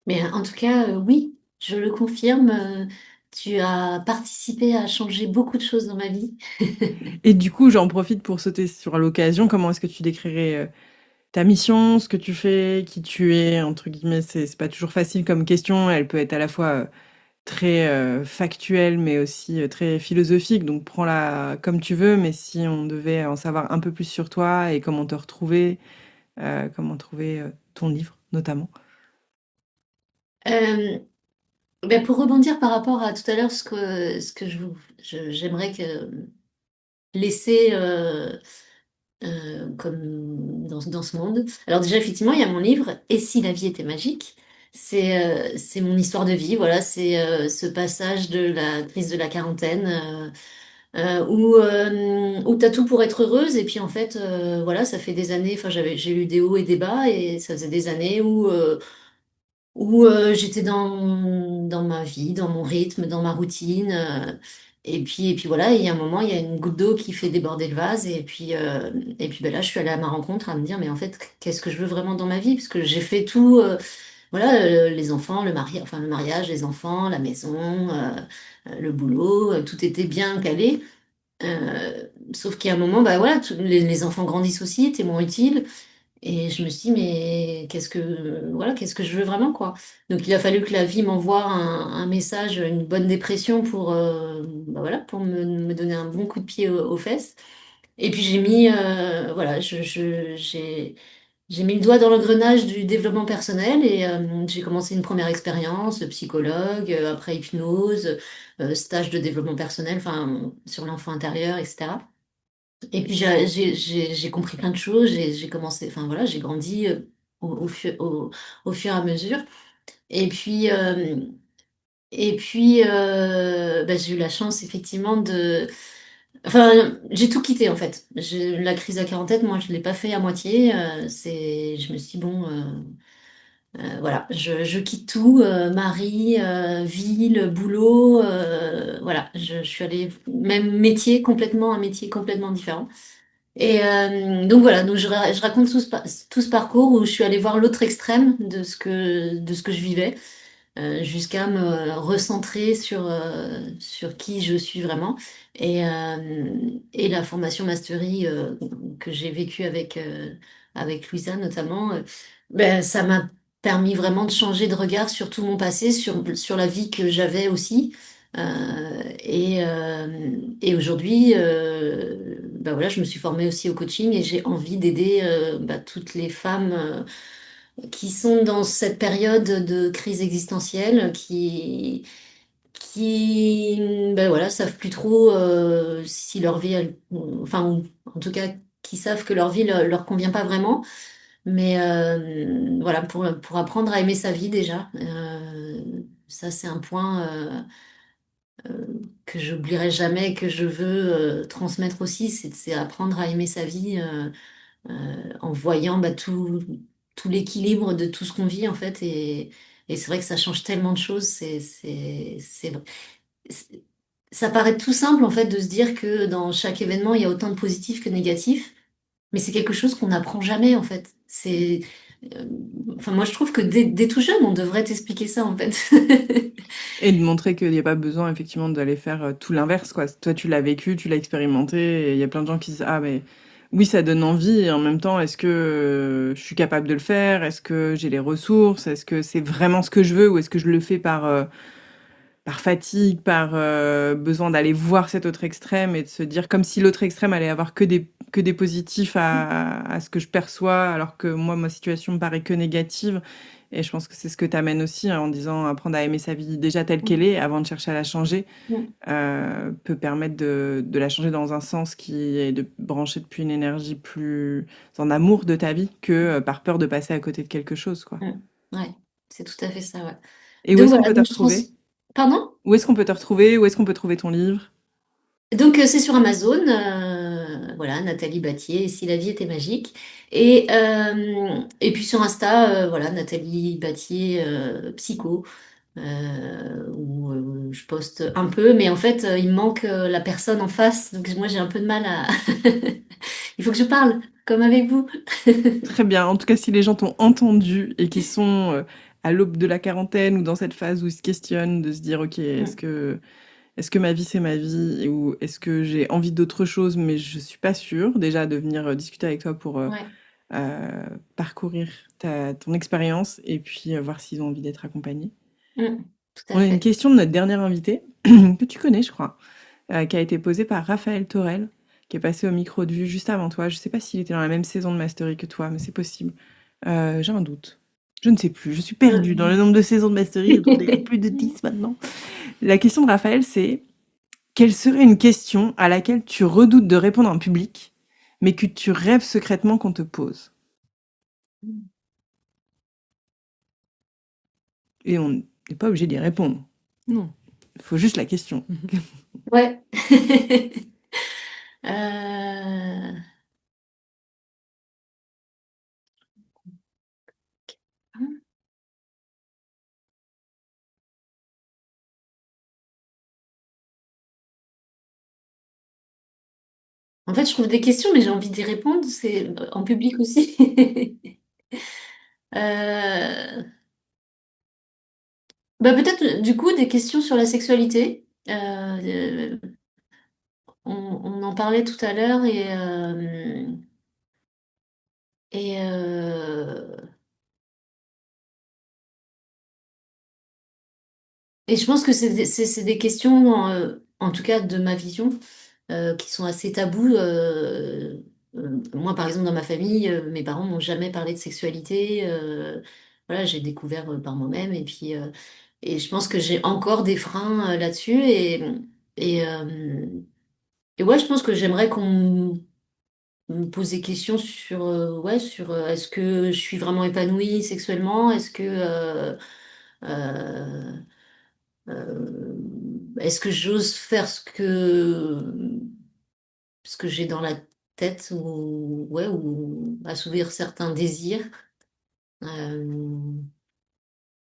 Mais en tout cas, oui, je le confirme, tu as participé à changer beaucoup de choses dans ma vie. Et du coup, j'en profite pour sauter sur l'occasion. Comment est-ce que tu décrirais ta mission, ce que tu fais, qui tu es, entre guillemets, c'est pas toujours facile comme question. Elle peut être à la fois très factuelle, mais aussi très philosophique. Donc prends-la comme tu veux. Mais si on devait en savoir un peu plus sur toi et comment te retrouver, comment trouver ton livre, notamment. Euh, ben, pour rebondir par rapport à tout à l'heure, ce que j'aimerais laisser comme dans ce monde. Alors déjà, effectivement, il y a mon livre Et si la vie était magique? C'est mon histoire de vie, voilà, c'est ce passage de la crise de la quarantaine où t'as tout pour être heureuse et puis en fait, voilà, ça fait des années, enfin j'ai eu des hauts et des bas et ça faisait des années où j'étais dans ma vie, dans mon rythme, dans ma routine. Et puis voilà, il y a un moment, il y a une goutte d'eau qui fait déborder le vase. Et puis ben là, je suis allée à ma rencontre à me dire, mais en fait, qu'est-ce que je veux vraiment dans ma vie? Parce que j'ai fait tout, voilà, les enfants, enfin, le mariage, les enfants, la maison, le boulot, tout était bien calé. Sauf qu'il y a un moment, bah voilà, les enfants grandissent aussi, t'es moins utile. Et je me suis dit, mais qu'est-ce que je veux vraiment, quoi. Donc il a fallu que la vie m'envoie un message, une bonne dépression pour, bah voilà, pour me donner un bon coup de pied aux fesses. Et puis voilà, j'ai mis le doigt dans l'engrenage du développement personnel et j'ai commencé une première expérience, psychologue, après hypnose, stage de développement personnel, enfin, sur l'enfant intérieur, etc. Et puis j'ai compris plein de choses, j'ai commencé, enfin voilà, j'ai grandi au fur et à mesure. Et puis, bah, j'ai eu la chance effectivement enfin, j'ai tout quitté en fait. La crise à quarantaine, moi, je l'ai pas fait à moitié. Je me suis dit, bon, voilà, je quitte tout, mari, ville, boulot, voilà, je suis allée, même métier, complètement, un métier complètement différent. Et donc voilà, donc je raconte tout ce parcours où je suis allée voir l'autre extrême de ce que je vivais, jusqu'à me recentrer sur qui je suis vraiment. Et la formation Mastery que j'ai vécue avec Louisa notamment, ben, ça m'a permis vraiment de changer de regard sur tout mon passé, sur la vie que j'avais aussi. Et aujourd'hui, ben voilà, je me suis formée aussi au coaching et j'ai envie d'aider bah, toutes les femmes qui sont dans cette période de crise existentielle, qui ben voilà, savent plus trop si leur vie, enfin, ou en tout cas, qui savent que leur vie leur convient pas vraiment. Mais voilà, pour apprendre à aimer sa vie déjà, ça c'est un point que j'oublierai jamais, que je veux transmettre aussi, c'est apprendre à aimer sa vie. En voyant bah, tout l'équilibre de tout ce qu'on vit en fait. Et c'est vrai que ça change tellement de choses. C'est- Ça paraît tout simple en fait de se dire que dans chaque événement, il y a autant de positifs que de négatifs, mais c'est quelque chose qu'on n'apprend jamais en fait. Euh, enfin, moi je trouve que dès tout jeune, on devrait t'expliquer ça en fait. Et de montrer qu'il n'y a pas besoin effectivement d'aller faire tout l'inverse, quoi. Toi, tu l'as vécu, tu l'as expérimenté, et il y a plein de gens qui disent, ah mais oui, ça donne envie, et en même temps, est-ce que je suis capable de le faire? Est-ce que j'ai les ressources? Est-ce que c'est vraiment ce que je veux, ou est-ce que je le fais par fatigue, par besoin d'aller voir cet autre extrême et de se dire comme si l'autre extrême allait avoir que des positifs à ce que je perçois, alors que moi, ma situation me paraît que négative. Et je pense que c'est ce que tu amènes aussi en disant apprendre à aimer sa vie déjà telle qu'elle est avant de chercher à la changer, peut permettre de la changer dans un sens qui est de brancher depuis une énergie plus en amour de ta vie que par peur de passer à côté de quelque chose, quoi. Ouais, c'est tout à fait ça, ouais. Et où Donc est-ce qu'on voilà, peut te donc retrouver? Pardon? Où est-ce qu'on peut te retrouver? Où est-ce qu'on peut trouver ton livre? Donc c'est sur Amazon, voilà, Nathalie Battier, et Si la vie était magique. Et puis sur Insta, voilà, Nathalie Battier, psycho, où je poste un peu, mais en fait, il me manque la personne en face, donc moi j'ai un peu de mal à... Il faut que je parle, comme avec vous. Très bien. En tout cas, si les gens t'ont entendu et qui sont à l'aube de la quarantaine ou dans cette phase où ils se questionnent, de se dire, OK, est-ce que ma vie, c'est ma vie ou est-ce que j'ai envie d'autre chose, mais je suis pas sûre, déjà de venir discuter avec toi pour Ouais, parcourir ton expérience et puis voir s'ils ont envie d'être accompagnés. tout à On a une fait. question de notre dernière invitée, que tu connais, je crois, qui a été posée par Raphaël Torel, qui est passé au micro de vue juste avant toi. Je sais pas s'il était dans la même saison de Mastery que toi, mais c'est possible. J'ai un doute. Je ne sais plus. Je suis perdue dans le nombre de saisons de Mastery. On est à plus de 10 maintenant. La question de Raphaël, c'est quelle serait une question à laquelle tu redoutes de répondre en public, mais que tu rêves secrètement qu'on te pose? Et on n'est pas obligé d'y répondre. Non. Il faut juste la question. Ouais. Euh, En fait, je trouve des questions, mais j'ai envie d'y répondre, c'est en public aussi. Euh, Bah peut-être du coup des questions sur la sexualité. On en parlait tout à l'heure Et, euh, et je pense que c'est des questions, en tout cas de ma vision, qui sont assez tabous. Moi, par exemple, dans ma famille, mes parents m'ont jamais parlé de sexualité. Voilà, j'ai découvert par moi-même. Et je pense que j'ai encore des freins là-dessus. Et, euh, et ouais, je pense que j'aimerais qu'on me pose des questions sur, ouais, sur est-ce que je suis vraiment épanouie sexuellement? Euh, est-ce que j'ose faire ce que j'ai dans la tête ou, ouais, ou assouvir certains désirs? Euh,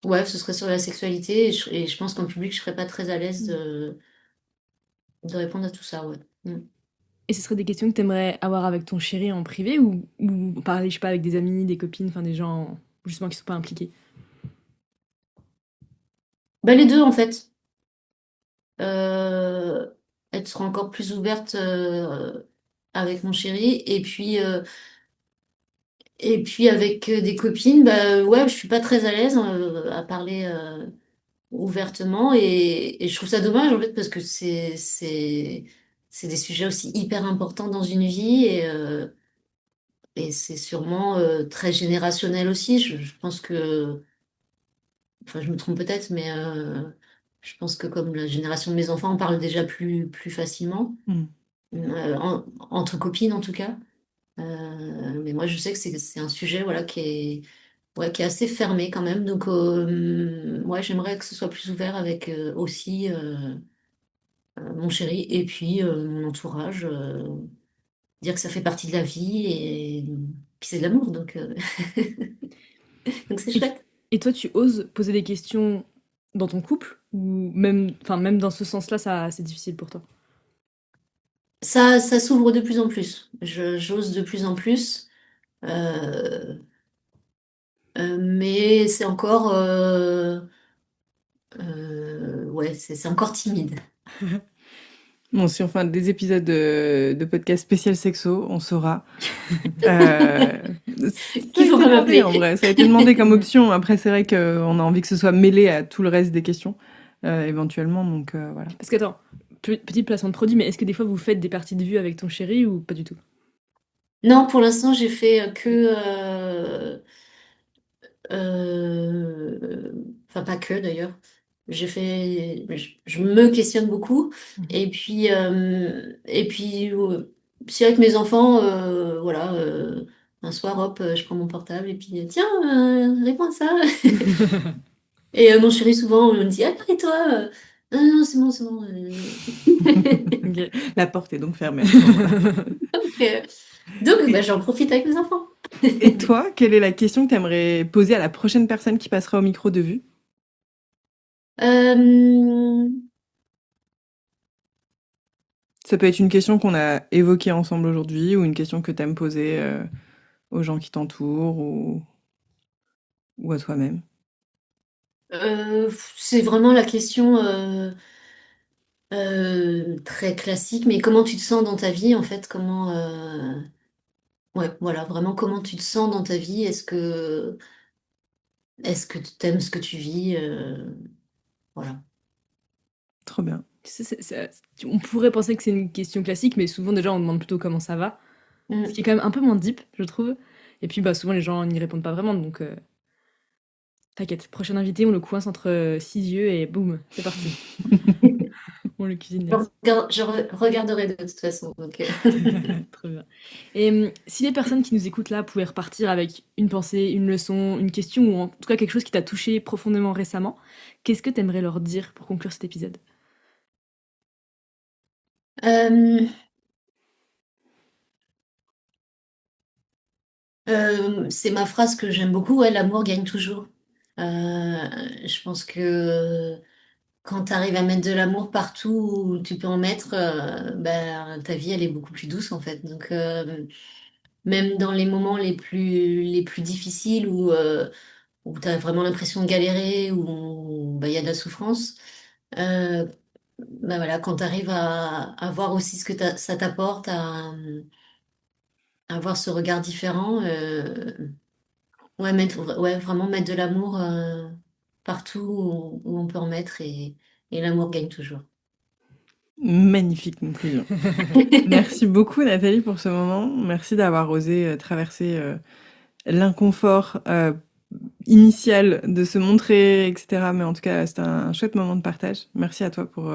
ouais, ce serait sur la sexualité et je pense qu'en public, je serais pas très à l'aise de répondre à tout ça, ouais. Mm. Et ce serait des questions que t'aimerais avoir avec ton chéri en privé ou parler, je sais pas, avec des amis, des copines, enfin des gens justement qui sont pas impliqués. Bah, les deux, en fait. Euh, être encore plus ouverte avec mon chéri et puis avec des copines, bah ouais, je suis pas très à l'aise à parler ouvertement et je trouve ça dommage en fait parce que c'est des sujets aussi hyper importants dans une vie et c'est sûrement très générationnel aussi. Je pense que, enfin je me trompe peut-être, mais je pense que comme la génération de mes enfants, on parle déjà plus facilement, Mm. entre copines en tout cas. Mais moi je sais que c'est un sujet voilà ouais, qui est assez fermé quand même. Donc ouais, j'aimerais que ce soit plus ouvert avec aussi mon chéri et puis mon entourage. Dire que ça fait partie de la vie et puis c'est de l'amour, donc c'est Et, chouette. et toi, tu oses poser des questions dans ton couple ou même, enfin même dans ce sens-là, ça c'est difficile pour toi. Ça s'ouvre de plus en plus. J'ose de plus en plus. Euh, mais c'est encore, ouais, c'est encore timide. Bon, si on fait des épisodes de podcast spécial sexo, on saura. Euh, Ça a Qu'il faut été pas demandé en m'appeler. vrai, ça a été demandé comme option. Après, c'est vrai qu'on a envie que ce soit mêlé à tout le reste des questions, éventuellement. Donc voilà. Parce que attends, petit placement de produit, mais est-ce que des fois vous faites des parties de vue avec ton chéri ou pas du tout? Non, pour l'instant, j'ai fait enfin pas que d'ailleurs. Je me questionne beaucoup. Mhm. Et puis si avec mes enfants, voilà, un soir, hop, je prends mon portable et puis tiens, réponds à ça. Et mon chéri, souvent, on me dit, ah, et toi? Non, non, c'est bon, c'est bon. Ok. La porte est donc fermée à ce moment-là. Euh, donc, bah, Et, j'en profite avec mes enfants. et toi, quelle est la question que tu aimerais poser à la prochaine personne qui passera au micro de vue? Euh, Ça peut être une question qu'on a évoquée ensemble aujourd'hui ou une question que tu aimes poser aux gens qui t'entourent ou à toi-même. c'est vraiment la question très classique, mais comment tu te sens dans ta vie en fait? Ouais, voilà, vraiment comment tu te sens dans ta vie? Est-ce que tu aimes ce que tu vis? Voilà. Trop bien. On pourrait penser que c'est une question classique, mais souvent déjà on demande plutôt comment ça va. Ce qui Mm. est quand même un peu moins deep, je trouve. Et puis bah souvent les gens n'y répondent pas vraiment, donc t'inquiète. Prochain invité, on le coince entre six yeux et boum, c'est parti. On le cuisine là-dessus. Regarderai de toute façon. Donc, Trop bien. Et si les personnes qui nous écoutent là pouvaient repartir avec une pensée, une leçon, une question, ou en tout cas quelque chose qui t'a touché profondément récemment, qu'est-ce que t'aimerais leur dire pour conclure cet épisode? euh, c'est ma phrase que j'aime beaucoup, ouais, l'amour gagne toujours. Je pense que quand tu arrives à mettre de l'amour partout où tu peux en mettre, ben, ta vie elle est beaucoup plus douce en fait. Donc même dans les moments les plus difficiles où tu as vraiment l'impression de galérer, où ben, il y a de la souffrance, ben voilà, quand tu arrives à voir aussi ce que ça t'apporte, avoir ce regard différent. Ouais, ouais, vraiment mettre de l'amour partout où on peut en mettre et l'amour gagne toujours. Magnifique conclusion. Merci beaucoup Nathalie pour ce moment. Merci d'avoir osé traverser l'inconfort initial de se montrer, etc. Mais en tout cas, c'était un chouette moment de partage. Merci à toi pour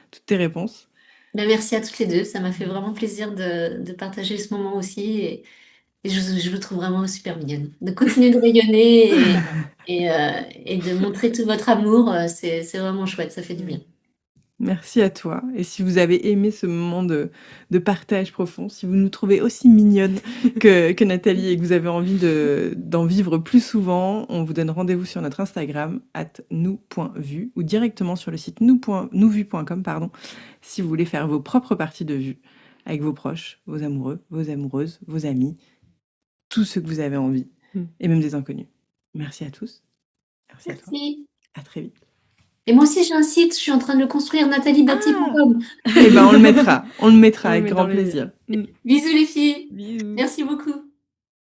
toutes tes réponses. Ben, merci à toutes les deux. Ça m'a fait vraiment plaisir de partager ce moment aussi. Et je vous trouve vraiment super mignonne. De continuer de rayonner et de montrer tout votre amour, c'est vraiment chouette. Ça fait du bien. Merci à toi. Et si vous avez aimé ce moment de partage profond, si vous nous trouvez aussi mignonne que Nathalie et que vous avez envie d'en vivre plus souvent, on vous donne rendez-vous sur notre Instagram, @nous.vu, ou directement sur le site nousvu.com, pardon, si vous voulez faire vos propres parties de vue avec vos proches, vos amoureux, vos amoureuses, vos amis, tous ceux que vous avez envie, et même des inconnus. Merci à tous. Merci à toi. Merci. À très vite. Et moi aussi, j'ai un site. Je suis en train de le construire, nataliebati.com. Eh ben, on le mettra On le avec met grand dans les- plaisir. Bisous les filles. Bisous. Merci beaucoup.